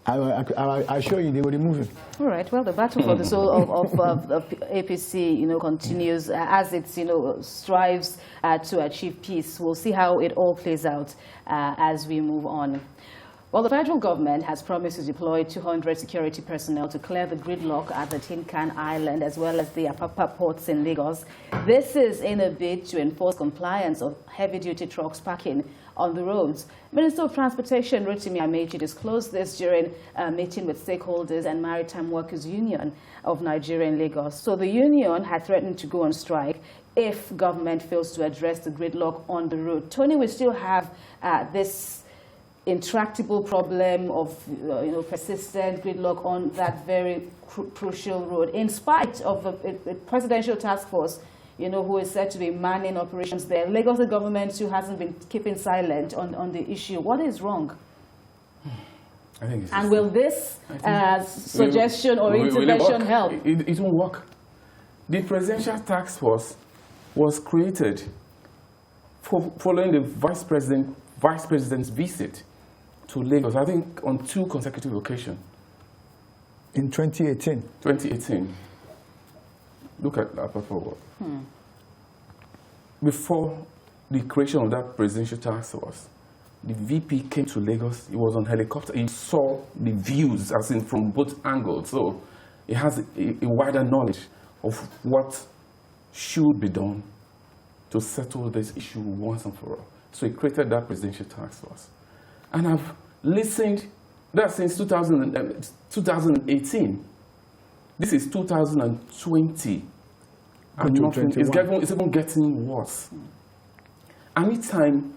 I assure you they will remove him. All right. Well, the battle for the soul of APC, you know, continues as it, you know, strives to achieve peace. We'll see how it all plays out as we move on. Well, the federal government has promised to deploy 200 security personnel to clear the gridlock at the Tin Can Island as well as the Apapa ports in Lagos. This is in a bid to enforce compliance of heavy-duty trucks parking on the roads. Minister of Transportation Rotimi Amaechi disclosed this during a meeting with stakeholders and Maritime Workers Union of Nigeria in Lagos. So the union had threatened to go on strike if government fails to address the gridlock on the road. Tony, we still have this intractable problem of you know, persistent gridlock on that very crucial road, in spite of a presidential task force, you know, who is said to be manning operations there. Lagos government too hasn't been keeping silent on the issue. What is wrong? I think and will this suggestion or intervention help? It won't work. The presidential task force was created following the vice president's visit to Lagos, I think on 2 consecutive occasions. In 2018? 2018. Look at that forward. Before the creation of that presidential task force, the VP came to Lagos. He was on helicopter. He saw the views, as in from both angles. So he has a wider knowledge of what should be done to settle this issue once and for all. So he created that presidential task force. And I've listened, that's since 2018. This is 2020. And nothing, it's even getting worse. Anytime,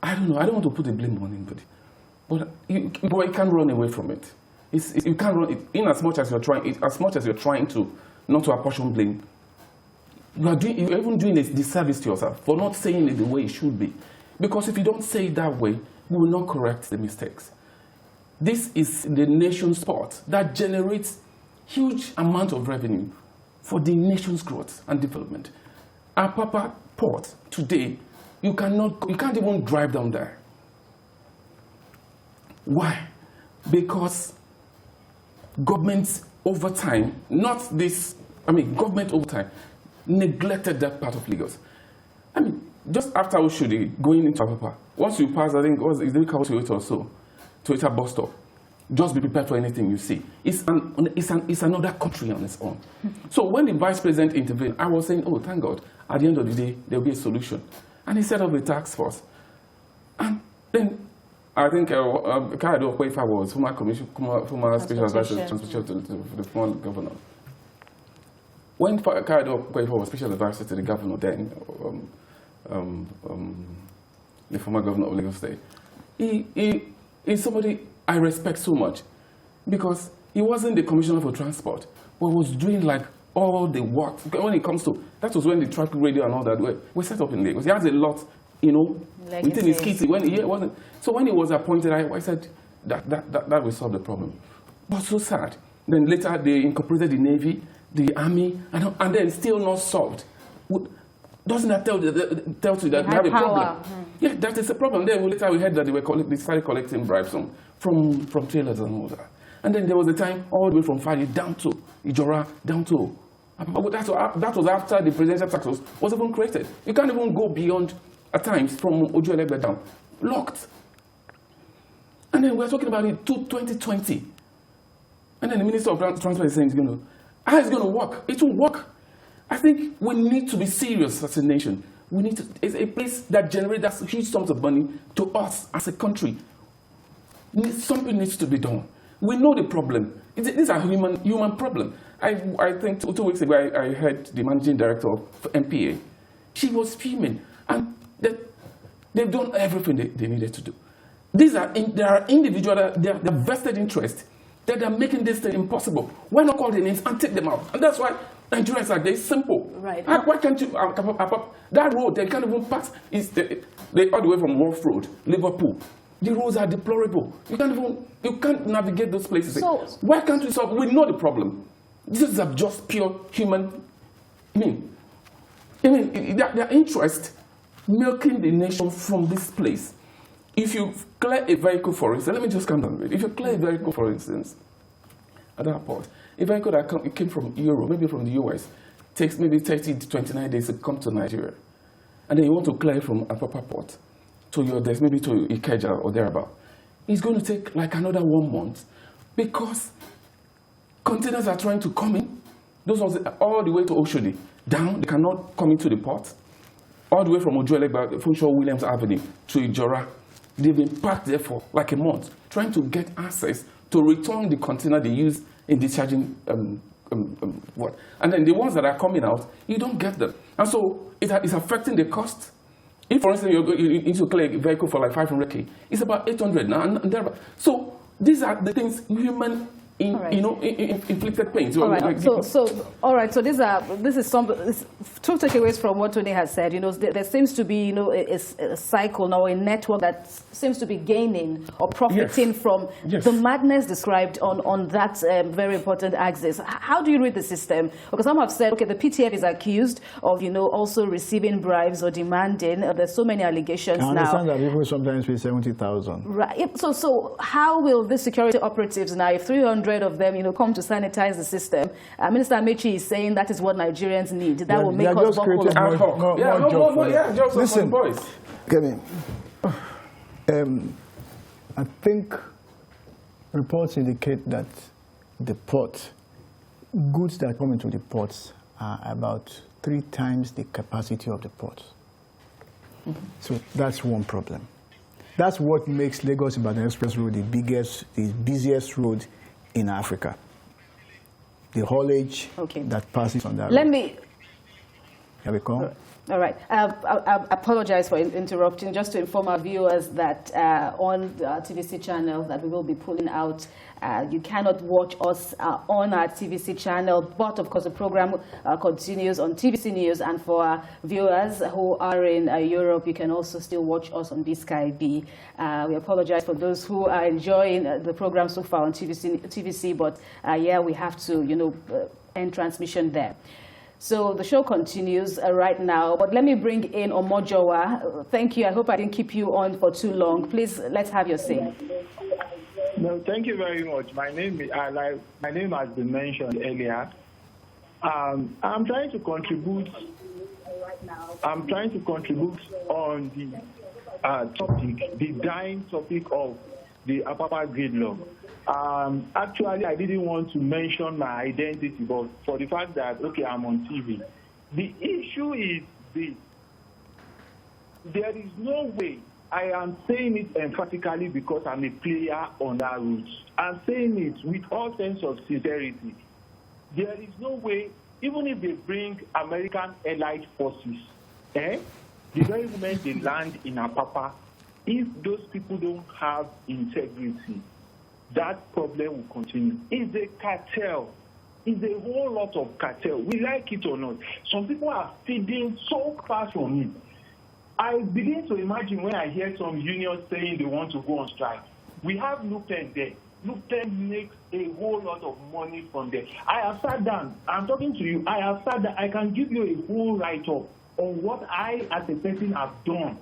I don't know, I don't want to put the blame on anybody, but you can't run away from it. You can't run it in as much as you're trying to not to apportion blame. You're even doing a disservice to yourself for not saying it the way it should be. Because if you don't say it that way, you will not correct the mistakes. This is the nation's port that generates huge amount of revenue for the nation's growth and development. Apapa port today, you can't even drive down there. Why? Because government over time, government over time neglected that part of Lagos. I mean, just after Oshodi, going into Apapa, once you pass, I think, is it Toyota or so, Toyota bus stop, just be prepared for anything you see. It's another country on its own. So when the vice president intervened, I was saying, oh, thank God, at the end of the day, there will be a solution. And he set up a task force. And then I think Gaidom was former special advisor to the former governor. When Gaidom was special advisor to the governor then, the former governor of Lagos State, he is somebody I respect so much because he wasn't the commissioner for transport, but was doing like all the work. When it comes to, that was when the traffic radio and all that were set up in Lagos. He has a lot, you know, within his kitty. So when he was appointed, I said that will solve the problem. But so sad. Then later they incorporated the Navy, the Army, and then still not solved. Doesn't that tell you that they have a problem? Yeah, that is a problem. Then later we heard that they started collecting bribes from trailers and all that. And then there was a time all the way from Fadi down to Ijora, down to... That was after the presidential task force was even created. You can't even go beyond, at times, from Ojuelegbe down. Locked. And then we're talking about it to 2020. And then the Minister of Transport is saying, how is it going to work? It will work. I think we need to be serious as a nation. It's a place that generates huge sums of money to us as a country. Something needs to be done. We know the problem. These are human problem. I think 2 weeks ago I heard the managing director of MPA. She was fuming, and they've done everything they needed to do. There are individual, they're vested interest that are making this thing impossible. Why not call the names and take them out? And that's why Nigerians are very simple. Right. Why can't you, that road, they can't even pass, they all the way from Wharf Road, Liverpool. The roads are deplorable. You can't navigate those places. So, why can't we solve? We know the problem. This is just pure human. Their interest milking the nation from this place. If you clear a vehicle, for instance, let me just come down with it. If you clear a vehicle, for instance, at that port, a vehicle that came from Europe, maybe from the US, takes maybe 30 to 29 days to come to Nigeria, and then you want to clear from Apapa port to your desk, maybe to Ikeja or thereabout, it's going to take like another 1 month because containers are trying to come in. Those ones all the way to Oshodi, down, they cannot come into the port. All the way from Ojuelegba, Funshaw Williams Avenue to Ijora. They've been parked there for like a month, trying to get access to return the container they use in discharging what. And then the ones that are coming out, you don't get them. And so it's affecting the cost. If, for instance, you need to clear a vehicle for like 500K, it's about 800 now and thereabouts. So these are the things human inflicted pain. So, all right. So this is some two takeaways from what Tony has said. There seems to be a cycle now, a network that seems to be gaining or profiting from the madness described on that very important axis. How do you read the system? Because some have said, okay, the PTF is accused of also receiving bribes or demanding. There's so many allegations now. I understand that people sometimes pay 70,000. Right. So how will the security operatives now, if 300 of them, come to sanitize the system? Minister Amaechi is saying that is what Nigerians need. That will make us buckle up. Listen, Kevin, I think reports indicate that the port, goods that come into the ports are about 3 times the capacity of the port. So that's one problem. That's what makes Lagos-Ibadan Express Road the busiest road in Africa. The haulage that passes on that road. Have we come? All right. I apologize for interrupting. Just to inform our viewers that on the TVC channel that we will be pulling out, you cannot watch us on our TVC channel, but of course the program continues on TVC News. And for our viewers who are in Europe, you can also still watch us on BSkyB. We apologize for those who are enjoying the program so far on TVC, but we have to end transmission there. So the show continues right now, but let me bring in Omojowa. Thank you. I hope I didn't keep you on for too long. Please, let's have your say. No, thank you very much. My name has been mentioned earlier. I'm trying to contribute. On the topic, the dying topic of the Apapa gridlock. Actually, I didn't want to mention my identity, but for the fact that, okay, I'm on TV. The issue is this. There is no way, I am saying it emphatically because I'm a player on that route. I'm saying it with all sense of sincerity. There is no way, even if they bring American allied forces, the very moment they land in Apapa, if those people don't have integrity, that problem will continue. It's a cartel. It's a whole lot of cartel. We like it or not. Some people are feeding so far from it. I begin to imagine when I hear some unions saying they want to go on strike. We have Lupen there. Lupen makes a whole lot of money from there. I have sat down. I'm talking to you. I have sat down. I can give you a whole write-up on what I, as a person, have done.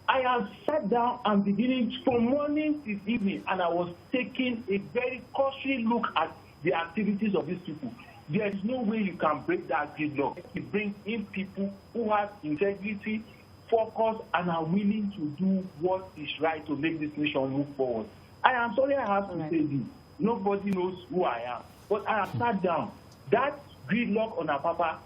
I have sat down and beginning from morning till evening, and I was taking a very cursory look at the activities of these people. There is no way you can break that gridlock. It brings in people who have integrity, focus, and are willing to do what is right to make this nation move forward. I am sorry I have to say this. Nobody knows who I am. But I have sat down. That gridlock on Apapa,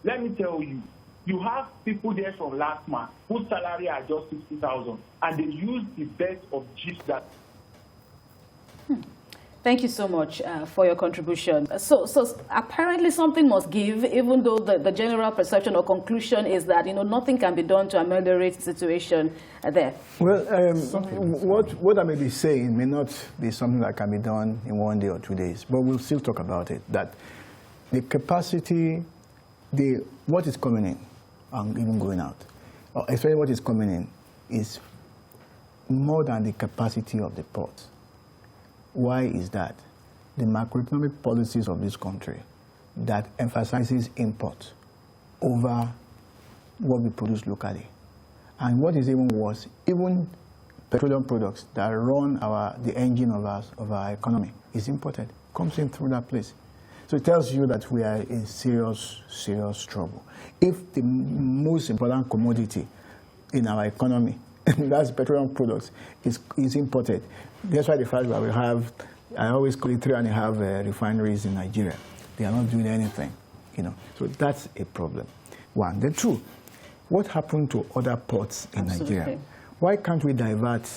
let me tell you, you have people there from last month whose salary are just 60,000, and they use the best of chiefs that. Thank you so much for your contribution. So apparently something must give, even though the general perception or conclusion is that, nothing can be done to ameliorate the situation there. Well, what I may be saying may not be something that can be done in 1 day or 2 days, but we'll still talk about it, that the capacity, what is coming in and even going out, or especially what is coming in, is more than the capacity of the port. Why is that? The macroeconomic policies of this country that emphasizes import over what we produce locally. And what is even worse, even petroleum products that run the engine of our economy is imported, comes in through that place. So it tells you that we are in serious, serious trouble. If the most important commodity in our economy, that's petroleum products, is imported, that's why the fact that we have, I always call it 3.5 refineries in Nigeria. They are not doing anything, So that's a problem. One. Then two, what happened to other ports in Nigeria? Why can't we divert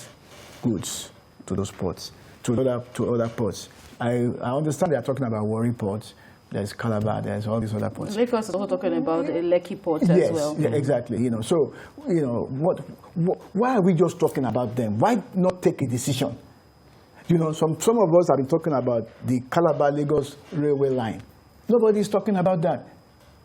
goods to those ports, to other ports? I understand they are talking about Warri Port, there's Calabar, there's all these other ports. Lagos is also talking about a Lekki port as well. Yes, exactly. So, why are we just talking about them? Why not take a decision? Some of us have been talking about the Calabar-Lagos railway line. Nobody's talking about that.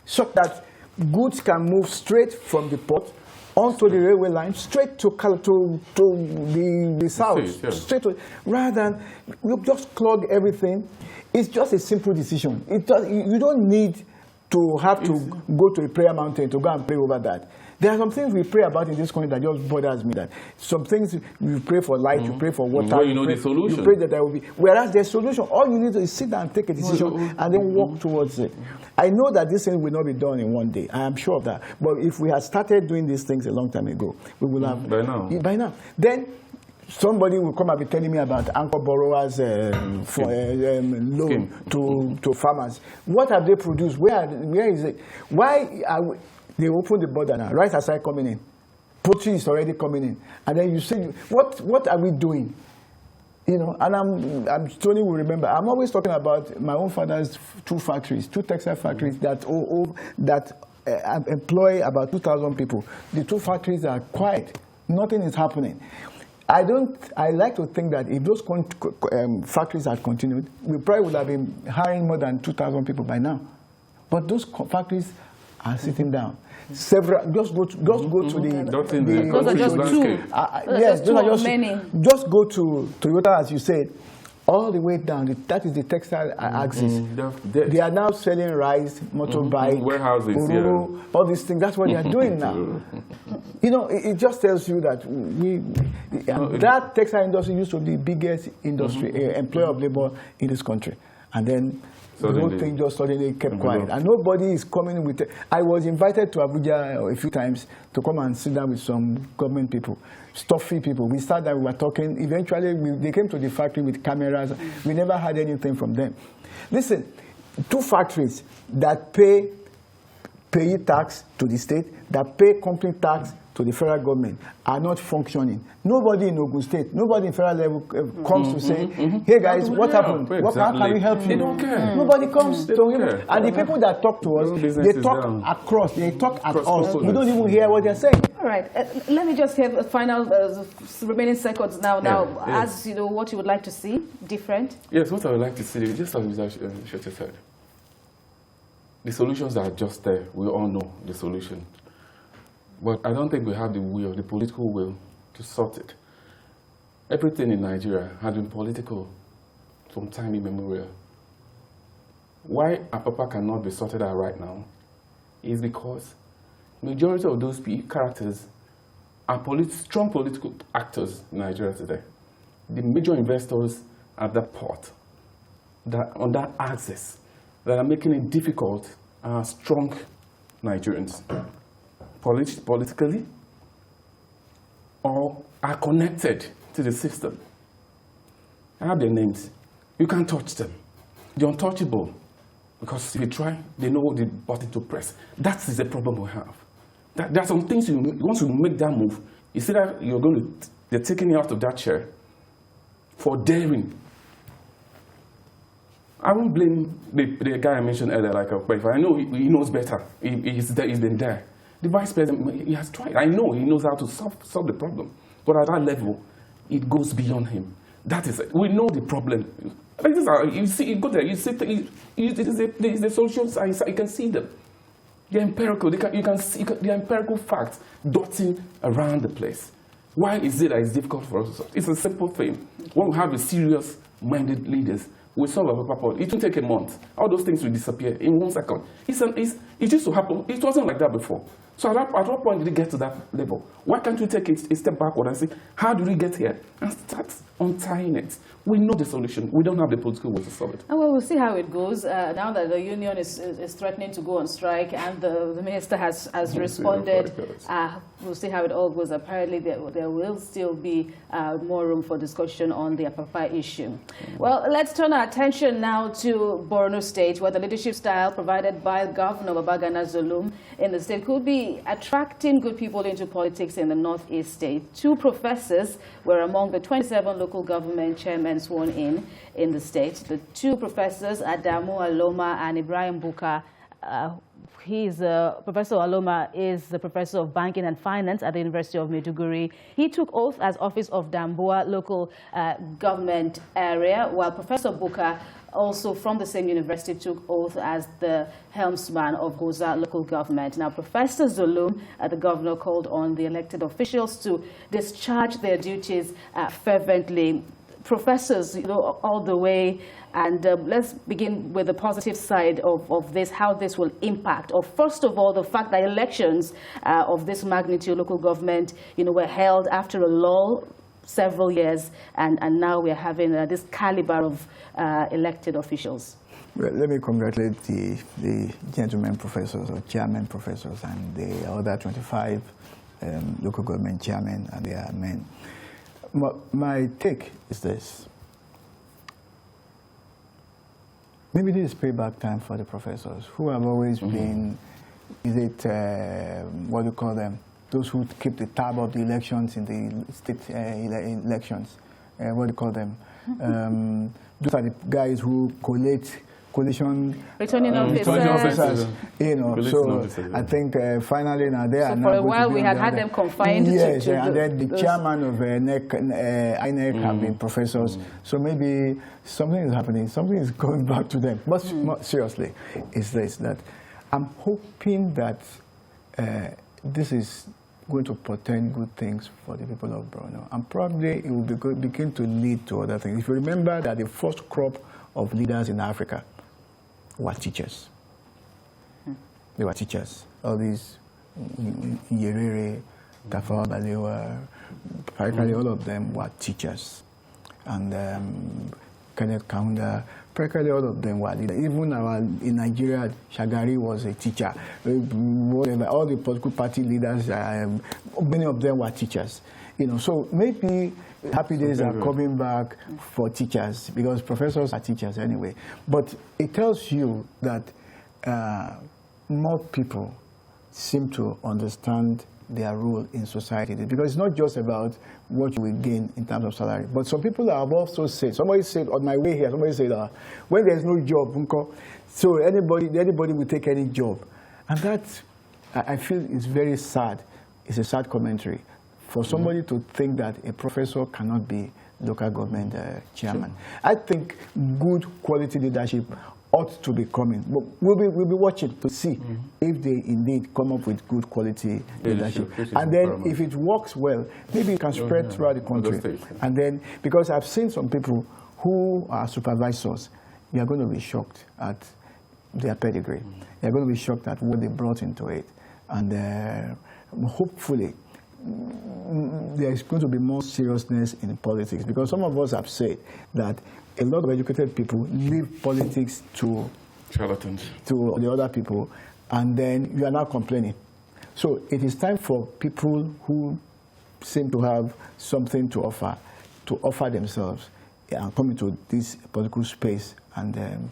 So that goods can move straight from the port onto the railway line, straight to the south, straight to, rather than we just clog everything. It's just a simple decision. You don't need to have to go to a prayer mountain to go and pray over that. There are some things we pray about in this country that just bothers me. That some things you pray for light, you pray for water. Well, the solution. You pray that there will be. Whereas the solution, all you need to is sit down and take a decision and then walk towards it. I know that this thing will not be done in 1 day. I am sure of that. But if we had started doing these things a long time ago, we will have by now. Then somebody will come and be telling me about anchor borrowers for loan to farmers. What have they produced? Where is it? Why are they open the border now? Rice has started coming in. Poultry is already coming in. And then you say, what are we doing? And I'm Tony will remember. I'm always talking about my own father's 2 factories, 2 textile factories that employ about 2,000 people. The 2 factories are quiet. Nothing is happening. I like to think that if those factories had continued, we probably would have been hiring more than 2,000 people by now. But those factories are sitting down. Several, just go to the those are just 2. Yes, those are just many. Just go to Toyota, as you said, all the way down. That is the textile axis. They are now selling rice, motorbike, warehouses, all these things. That's what they are doing now. It just tells you that that textile industry used to be the biggest industry, employer of labor in this country, and then the whole thing just suddenly kept quiet, and nobody is coming with it. I was invited to Abuja a few times to come and sit down with some government people, stuffy people. We sat there, we were talking. Eventually, they came to the factory with cameras. We never had anything from them. Listen, 2 factories that pay tax to the state, that pay company tax to the federal government are not functioning. Nobody in Ogun State, nobody in federal level comes to say, hey guys, what happened? How can we help you? They don't care. Nobody comes to him. And the people that talk to us, they talk across, they talk at us. We don't even hear what they're saying. All right, let me just have a final remaining seconds now. As you know, what you would like to see different? Yes, what I would like to see, just as Mr. Shete said, the solutions are just there. We all know the solution. But I don't think we have the political will to sort it. Everything in Nigeria has been political from time immemorial. Why Apapa cannot be sorted out right now is because majority of those characters are strong political actors in Nigeria today. The major investors at that port, on that axis, that are making it difficult are strong Nigerians. Politically, or are connected to the system. I have their names. You can't touch them. They're untouchable. Because if you try, they know the button to press. That is the problem we have. There are some things once you make that move, you see that they're taking you out of that chair for daring. I won't blame the guy I mentioned earlier, like if I know he knows better. He's been there. The vice president, he has tried. I know he knows how to solve the problem. But at that level, it goes beyond him. That is it. We know the problem. Like this, you see, you go there, you see, the solutions, you can see them. They're empirical. You can see the empirical facts dotting around the place. Why is it that it's difficult for us to solve? It's a simple thing. When we have a serious-minded leaders, we solve a problem. It will take a month. All those things will disappear in 1 second. It used to happen. It wasn't like that before. So at what point did it get to that level? Why can't we take a step backward and say, how did we get here? And start untying it. We know the solution. We don't have the political will to solve it. And well, we'll see how it goes. Now that the union is threatening to go on strike and the minister has responded, we'll see how it all goes. Apparently, there will still be more room for discussion on the Apapa issue. Well, let's turn our attention now to Borno State, where the leadership style provided by Governor Babagana Zulum in the state could be attracting good people into politics in the Northeast state. 2 professors were among the 27 local government chairmen sworn in the state. The 2 professors, Adamu Aloma and Ibrahim Buka, Professor Aloma is the professor of banking and finance at the University of Maiduguri. He took oath as office of Damboa local government area, while Professor Buka, also from the same university, took oath as the helmsman of Goza local government. Now, Professor Zulum, the governor, called on the elected officials to discharge their duties fervently. Professors, all the way, and let's begin with the positive side of this, how this will impact. First of all, the fact that elections of this magnitude, local government, were held after a lull several years, and now we're having this caliber of elected officials. Well, let me congratulate the gentlemen professors or chairman professors and the other 25 local government chairmen and their men. My take is this. Maybe this is payback time for the professors who have always been, what do you call them? Those who keep the tab of the elections in the state elections. What do you call them? Those are the guys who collate coalition returning officers. So I think finally now they are now. For a while we had them confined. Yes, and then the chairman of INEC have been professors. So maybe something is happening. Something is going back to them. But more seriously, is this that I'm hoping that this is going to portend good things for the people of Borno, and probably it will begin to lead to other things. If you remember that the first crop of leaders in Africa were teachers. They were teachers. All these Nyerere, Tafawa Balewa, practically all of them were teachers. And Kenneth Kaunda, practically all of them were leaders. Even in Nigeria, Shagari was a teacher. All the political party leaders, many of them were teachers. So maybe happy days are coming back for teachers, because professors are teachers anyway. But it tells you that more people seem to understand their role in society, because it's not just about what you will gain in terms of salary. But some people have also said, somebody said on my way here, somebody said, when there's no job, so anybody will take any job. And that, I feel, is very sad. It's a sad commentary for somebody to think that a professor cannot be local government chairman. I think good quality leadership ought to be coming. But we'll be watching to see if they indeed come up with good quality leadership. And then if it works well, maybe it can spread throughout the country. And then, because I've seen some people who are supervisors, you're going to be shocked at their pedigree. You're going to be shocked at what they brought into it. And hopefully, there is going to be more seriousness in politics, because some of us have said that a lot of educated people leave politics to charlatans, to the other people, and then you are now complaining. So it is time for people who seem to have something to offer themselves and come into this political space and,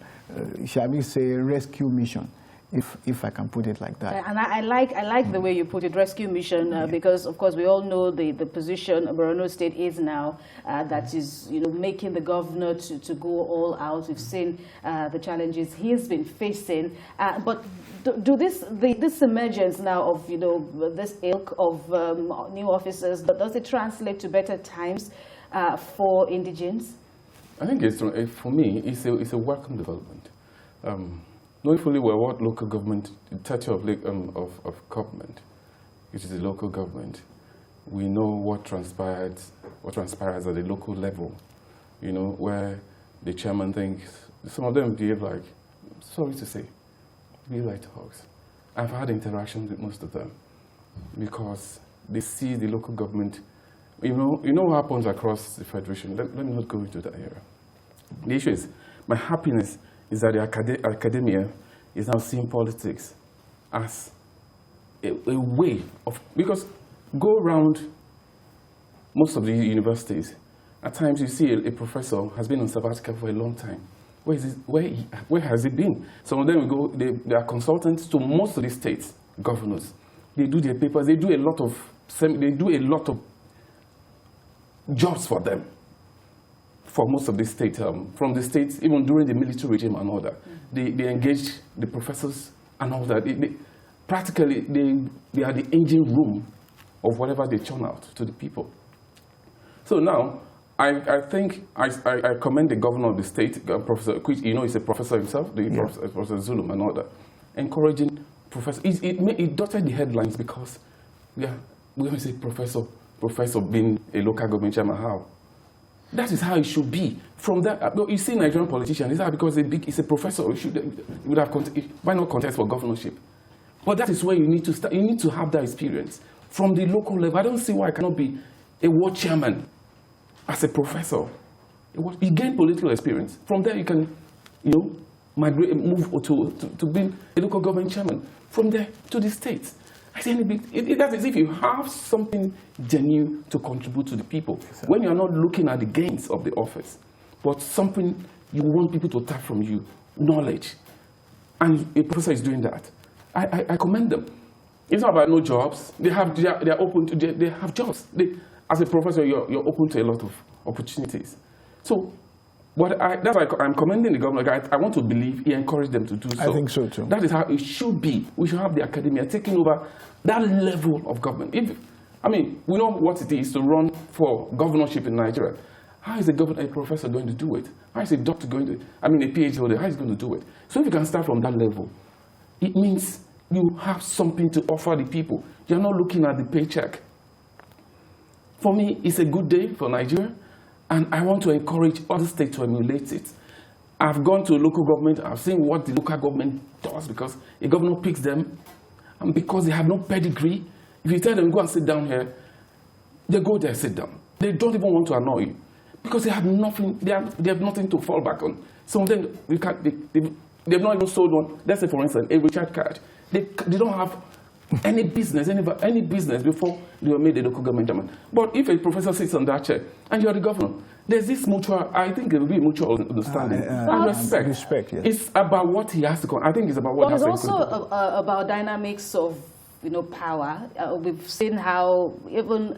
shall we say, rescue mission. if I can put it like that. And I like the way you put it, rescue mission, because of course we all know the position Borno State is now, that is making the governor to go all out. We've seen the challenges he's been facing, but do this emergence now of this ilk of new officers, does it translate to better times for indigents? I think for me it's a welcome development. Knowing fully well what local government, the touch of government, which is the local government, we know what transpires at the local level, where the chairman thinks, some of them behave like, sorry to say, behave like hogs. I've had interactions with most of them because they see the local government, you know what happens across the federation. Let me not go into that area. The issue is, my happiness is that the academia is now seeing politics as a way of, because go around most of the universities, at times you see a professor has been on sabbatical for a long time. Where has he been? Some of them they are consultants to most of the states, governors. They do their papers, they do a lot of jobs for them. For most of the state, from the states, even during the military regime and all that, they engage the professors and all that. Practically, they are the engine room of whatever they churn out to the people. So now, I think I commend the governor of the state, Professor, which he's a professor himself, Professor Zulum and all that, encouraging professors. It dotted the headlines because we always say professor being a local government chairman. How? That is how it should be. From that, you see Nigerian politicians, is that because he's a professor, why not contest for governorship? But that is where you need to start. You need to have that experience from the local level. I don't see why I cannot be a ward chairman as a professor. You gain political experience. From there, you can, migrate, move to being a local government chairman. From there to the states. I say that is if you have something genuine to contribute to the people. Exactly. When you are not looking at the gains of the office, but something you want people to tap from you, knowledge. And a professor is doing that. I commend them. It's not about no jobs. They are open to, they have jobs. As a professor, you're open to a lot of opportunities. So that's why I'm commending the governor. I want to believe he encouraged them to do so. I think so too. That is how it should be. We should have the academia taking over that level of government. We know what it is to run for governorship in Nigeria. How is a professor going to do it? How is a doctor going to, a PhD holder, how is he going to do it? So if you can start from that level, it means you have something to offer the people. You're not looking at the paycheck. For me, it's a good day for Nigeria. And I want to encourage other states to emulate it. I've gone to local government, I've seen what the local government does because a governor picks them, and because they have no pedigree, if you tell them, go and sit down here, they go there, sit down. They don't even want to annoy you because they have nothing, they have nothing to fall back on. Some of them, they've not even sold one. Let's say, for instance, a recharge card. They don't have any business before they were made a local government chairman. But if a professor sits on that chair and you're the governor, there's this mutual, I think there will be mutual understanding and respect. Respect, yes. It's about what he has to, I think it's about what he has to. But it's also about dynamics of power. We've seen how even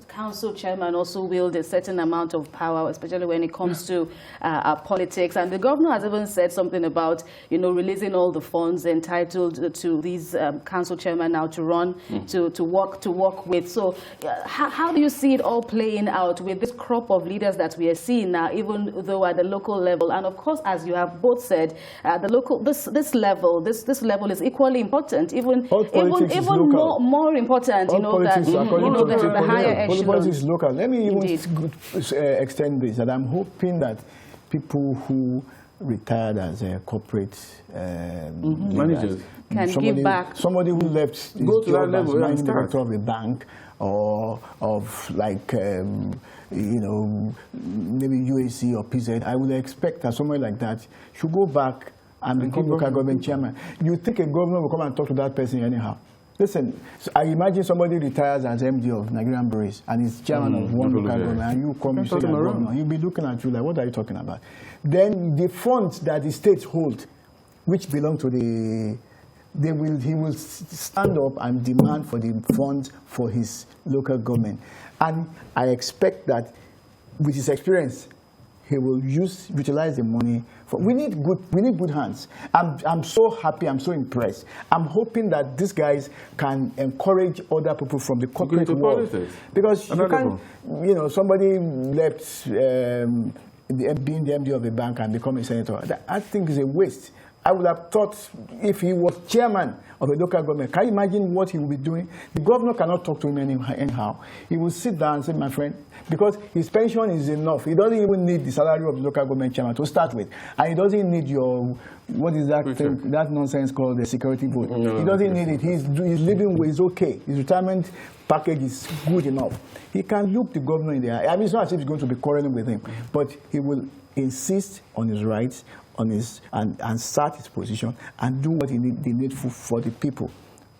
council chairman also wield a certain amount of power, especially when it comes to politics. And the governor has even said something about, releasing all the funds entitled to these council chairman now to run, to work with. So how do you see it all playing out with this crop of leaders that we are seeing now, even though at the local level? And of course, as you have both said, the local, this level is equally important, even more important, the higher echelon. Politics is local. Let me even extend this, that I'm hoping that people who retired as corporate managers can give back. Somebody who left his go to job that level as managing director of a bank or of maybe UAC or PZ, I would expect that somewhere like that should go back and become local government chairman. You think a governor will come and talk to that person anyhow? Listen, I imagine somebody retires as MD of Nigerian Breweries and is chairman of one local government, and you come, you say you're governor, he'll be looking at you like, what are you talking about? Then the funds that the states hold, which belong to the he will stand up and demand for the funds for his local government. And I expect that with his experience, he will utilize the money. We need good hands. I'm so happy, I'm so impressed. I'm hoping that these guys can encourage other people from the corporate world. Because you can't, somebody left being the MD of a bank and become a senator. I think it's a waste. I would have thought if he was chairman of a local government, can you imagine what he would be doing? The governor cannot talk to him anyhow. He will sit down and say, my friend, because his pension is enough. He doesn't even need the salary of the local government chairman to start with. And he doesn't need your, what is that thing, that nonsense called the security vote. No, he doesn't need it. He's living with, he's okay. His retirement package is good enough. He can look the governor in the eye. I mean, it's not as if he's going to be quarreling with him, but he will insist on his rights, on his and start his position and do what he needful for the people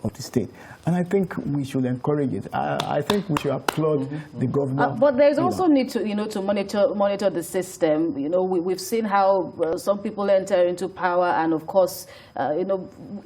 of the state. And I think we should encourage it. I think we should applaud the governor. But there's also need to, to monitor the system. We've seen how some people enter into power, and of course,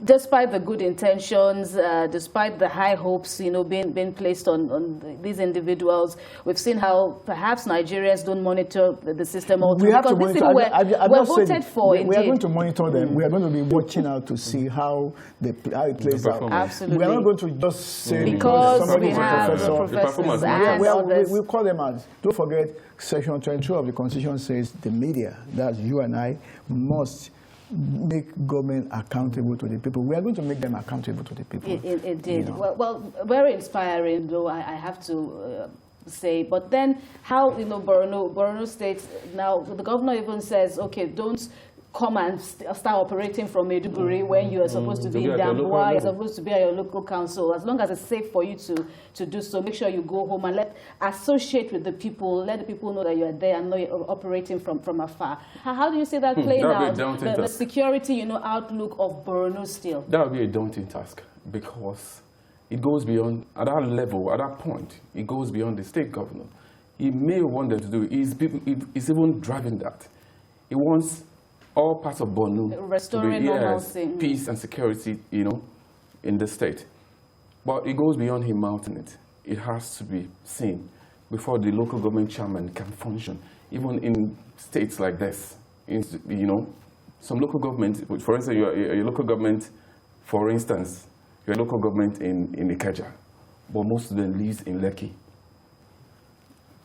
despite the good intentions, despite the high hopes, being placed on these individuals, we've seen how perhaps Nigerians don't monitor the system all the time. Because these people were voted for. We are going to monitor them. We are going to be watching out to see how it plays out. Absolutely. We are not going to just say because we have professors and we call them out. Don't forget, Section 22 of the Constitution says the media, that's you and I, must make government accountable to the people. We are going to make them accountable to the people. It did. Well, very inspiring, though, I have to say. But then how, Borno State, now the governor even says, okay, don't come and start operating from Maiduguri when you are supposed to be in Damboa, you're supposed to be at your local council. As long as it's safe for you to do so, make sure you go home and associate with the people, let the people know that you're there and know you're operating from afar. How do you see that playing out, the security outlook of Borno still? That would be a daunting task, because it goes beyond, at that level, at that point, it goes beyond the state governor. He may want them to do it. He's even driving that. He wants all parts of Borno restoring normalcy, peace and security, in the state. But it goes beyond him mounting it. It has to be seen before the local government chairman can function. Even in states like this, some local government, for instance, your local government, for instance, your local government in Ikeja, but most of them lives in Lekki.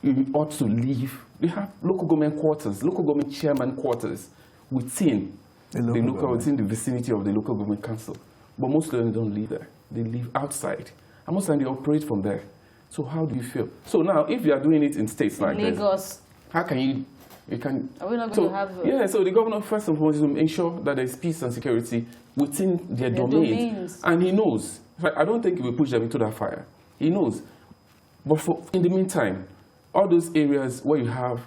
You ought to live. We have local government quarters, local government chairman quarters, within within the vicinity of the local government council. But most of them don't live there. They live outside. And most of them, they operate from there. So how do you feel? So now, if you are doing it in states like Lagos, how can you can... Are we not going to have... Yeah, so the governor first and foremost is to ensure that there is peace and security within their domains. And he knows. I don't think he will push them into that fire. He knows. But in the meantime, all those areas where you have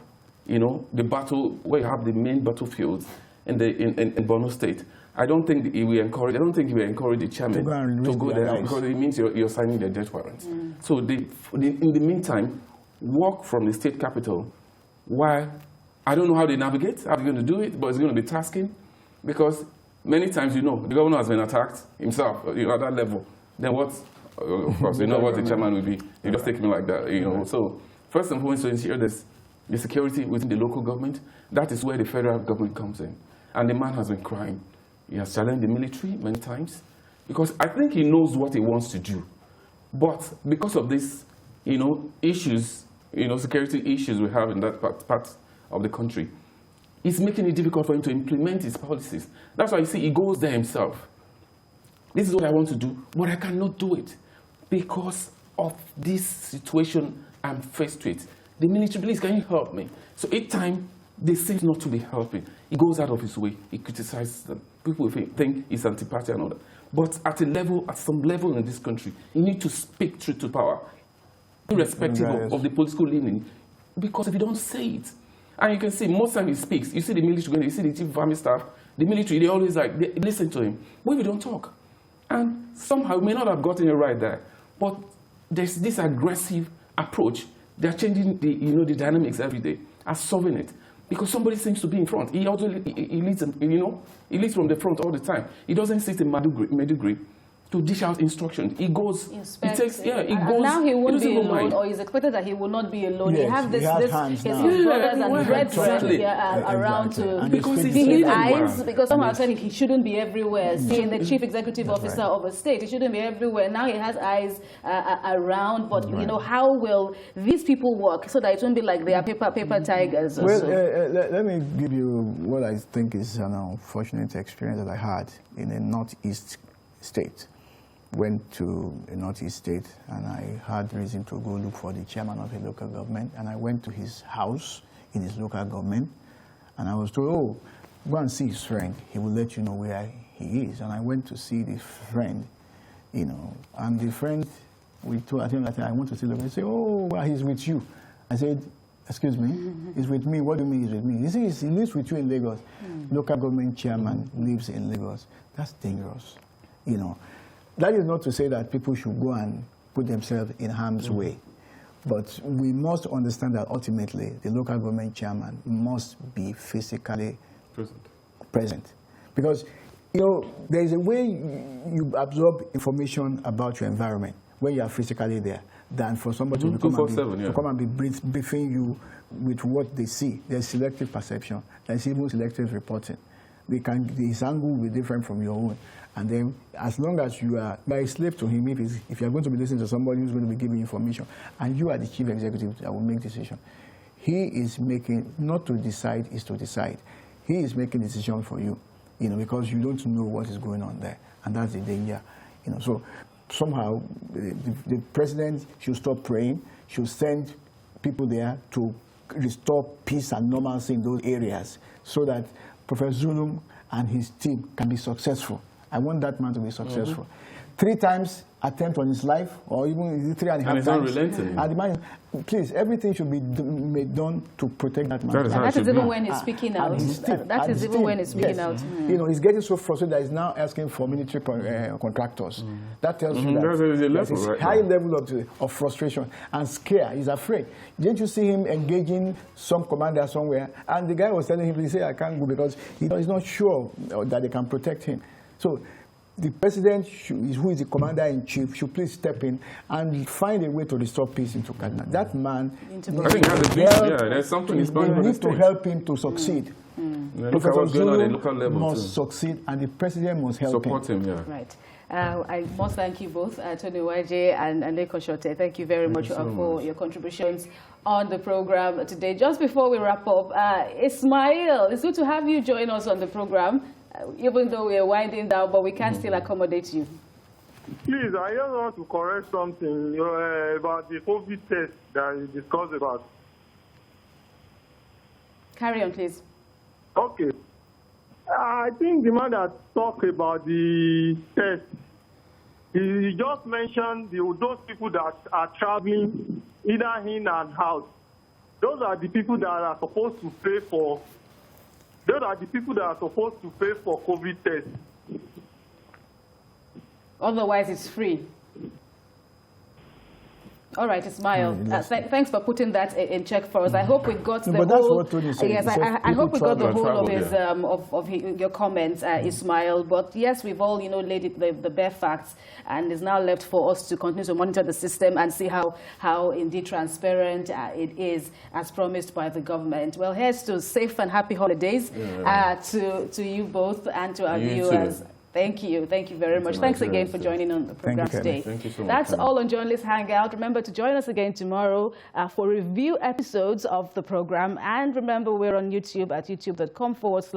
the battle, where you have the main battlefields in Borno State, I don't think he will encourage the chairman to go there, because it means you're signing their death warrants. So in the meantime, work from the state capital, while I don't know how they navigate, how they're going to do it, but it's going to be tasking, because many times, the governor has been attacked himself at that level. Then what? Of course, what the chairman will be. You just take him like that, So first and foremost, to ensure this. The security within the local government, that is where the federal government comes in. And the man has been crying. He has challenged the military many times, because I think he knows what he wants to do. But because of these, issues, security issues we have in that part of the country, it's making it difficult for him to implement his policies. That's why you see he goes there himself. This is what I want to do, but I cannot do it because of this situation I'm faced with. The military, please, can you help me? So each time they seem not to be helping, he goes out of his way, he criticizes them. People think he's anti-party and all that. But at some level in this country, you need to speak truth to power, irrespective of the political leaning, because if you don't say it, and you can see most time he speaks, you see the military, you see the chief of army staff, the military, they always they listen to him. But we don't talk. And somehow we may not have gotten it right there, but there's this aggressive approach. They're changing the dynamics every day, are solving it. because somebody seems to be in front. He also he leads, he leads from the front all the time. He doesn't sit in Maiduguri to dish out instructions. He goes, he takes, he goes. Now he won't be alone, or he's expected that he will not be alone. Yes, he has his brothers and brethren around to be his eyes, because somehow said he shouldn't be everywhere. Seeing the chief executive officer of a state, he shouldn't be everywhere. Now he has eyes around, but how will these people work so that it won't be like they are paper tigers? Well, let me give you what I think is an unfortunate experience that I had in a northeast state. Went to a northeast state, and I had reason to go look for the chairman of a local government, and I went to his house in his local government, and I was told, oh, go and see his friend. He will let you know where he is. And I went to see the friend, and the friend, we told him that I want to see him. He said, oh, well, he's with you. I said, excuse me, he's with me. What do you mean he's with me? He says he lives with you in Lagos. Local government chairman lives in Lagos. That's dangerous, That is not to say that people should go and put themselves in harm's way. But we must understand that ultimately the local government chairman must be physically present. Because, there is a way you absorb information about your environment when you are physically there than for somebody to come and be briefing you with what they see. There's selective perception. There's even selective reporting. His angle will be different from your own. And then, as long as you are a slave to him, if you are going to be listening to somebody who's going to be giving information, and you are the chief executive that will make decision, he is making, not to decide is to decide. He is making a decision for you, because you don't know what is going on there. And that's the danger, So somehow, the president should stop praying, should send people there to restore peace and normalcy in those areas, so that Professor Zulum and his team can be successful. I want that man to be successful. 3 times attempt on his life, or even 3.5 times. Unrelenting. And the man, please, everything should be made done to protect that man. That is even when he's speaking out. That is even when he's speaking out. He's getting so frustrated that he's now asking for military contractors. That tells you that there's a high level of frustration and scare. He's afraid. Didn't you see him engaging some commander somewhere? And the guy was telling him, he said, I can't go because he's not sure that they can protect him. So the president, who is the commander-in-chief, should please step in and find a way to restore peace into Kaduna. That man, there's something we need to help him to succeed. Professor Zulu must succeed, and the president must help him. Right. I must thank you both, Tony Waje and Leko Shote. Thank you very much for your contributions on the program today. Just before we wrap up, Ismail, it's good to have you join us on the program. Even though we are winding down, but we can still accommodate you. Please, I just want to correct something about the COVID test that you discussed about. Carry on, please. Okay. I think the man that talked about the test, he just mentioned those people that are traveling either in and out. Those are the people that are supposed to pay for. Those are the people that are supposed to pay for COVID tests. Otherwise, it's free. All right, Ismail. Thanks for putting that in check for us. I hope we got the whole. That's what Tony said. Yes, I hope we got the whole of his of your comments, Ismail. But yes, we've all laid the bare facts, and it's now left for us to continue to monitor the system and see how indeed transparent it is, as promised by the government. Well, here's to safe and happy holidays to you both and to our viewers. Too. Thank you very much. Thanks again for joining on the program today. Thank you so much. That's all on Journalist Hangout. Remember to join us again tomorrow for review episodes of the program. And remember, we're on YouTube at youtube.com/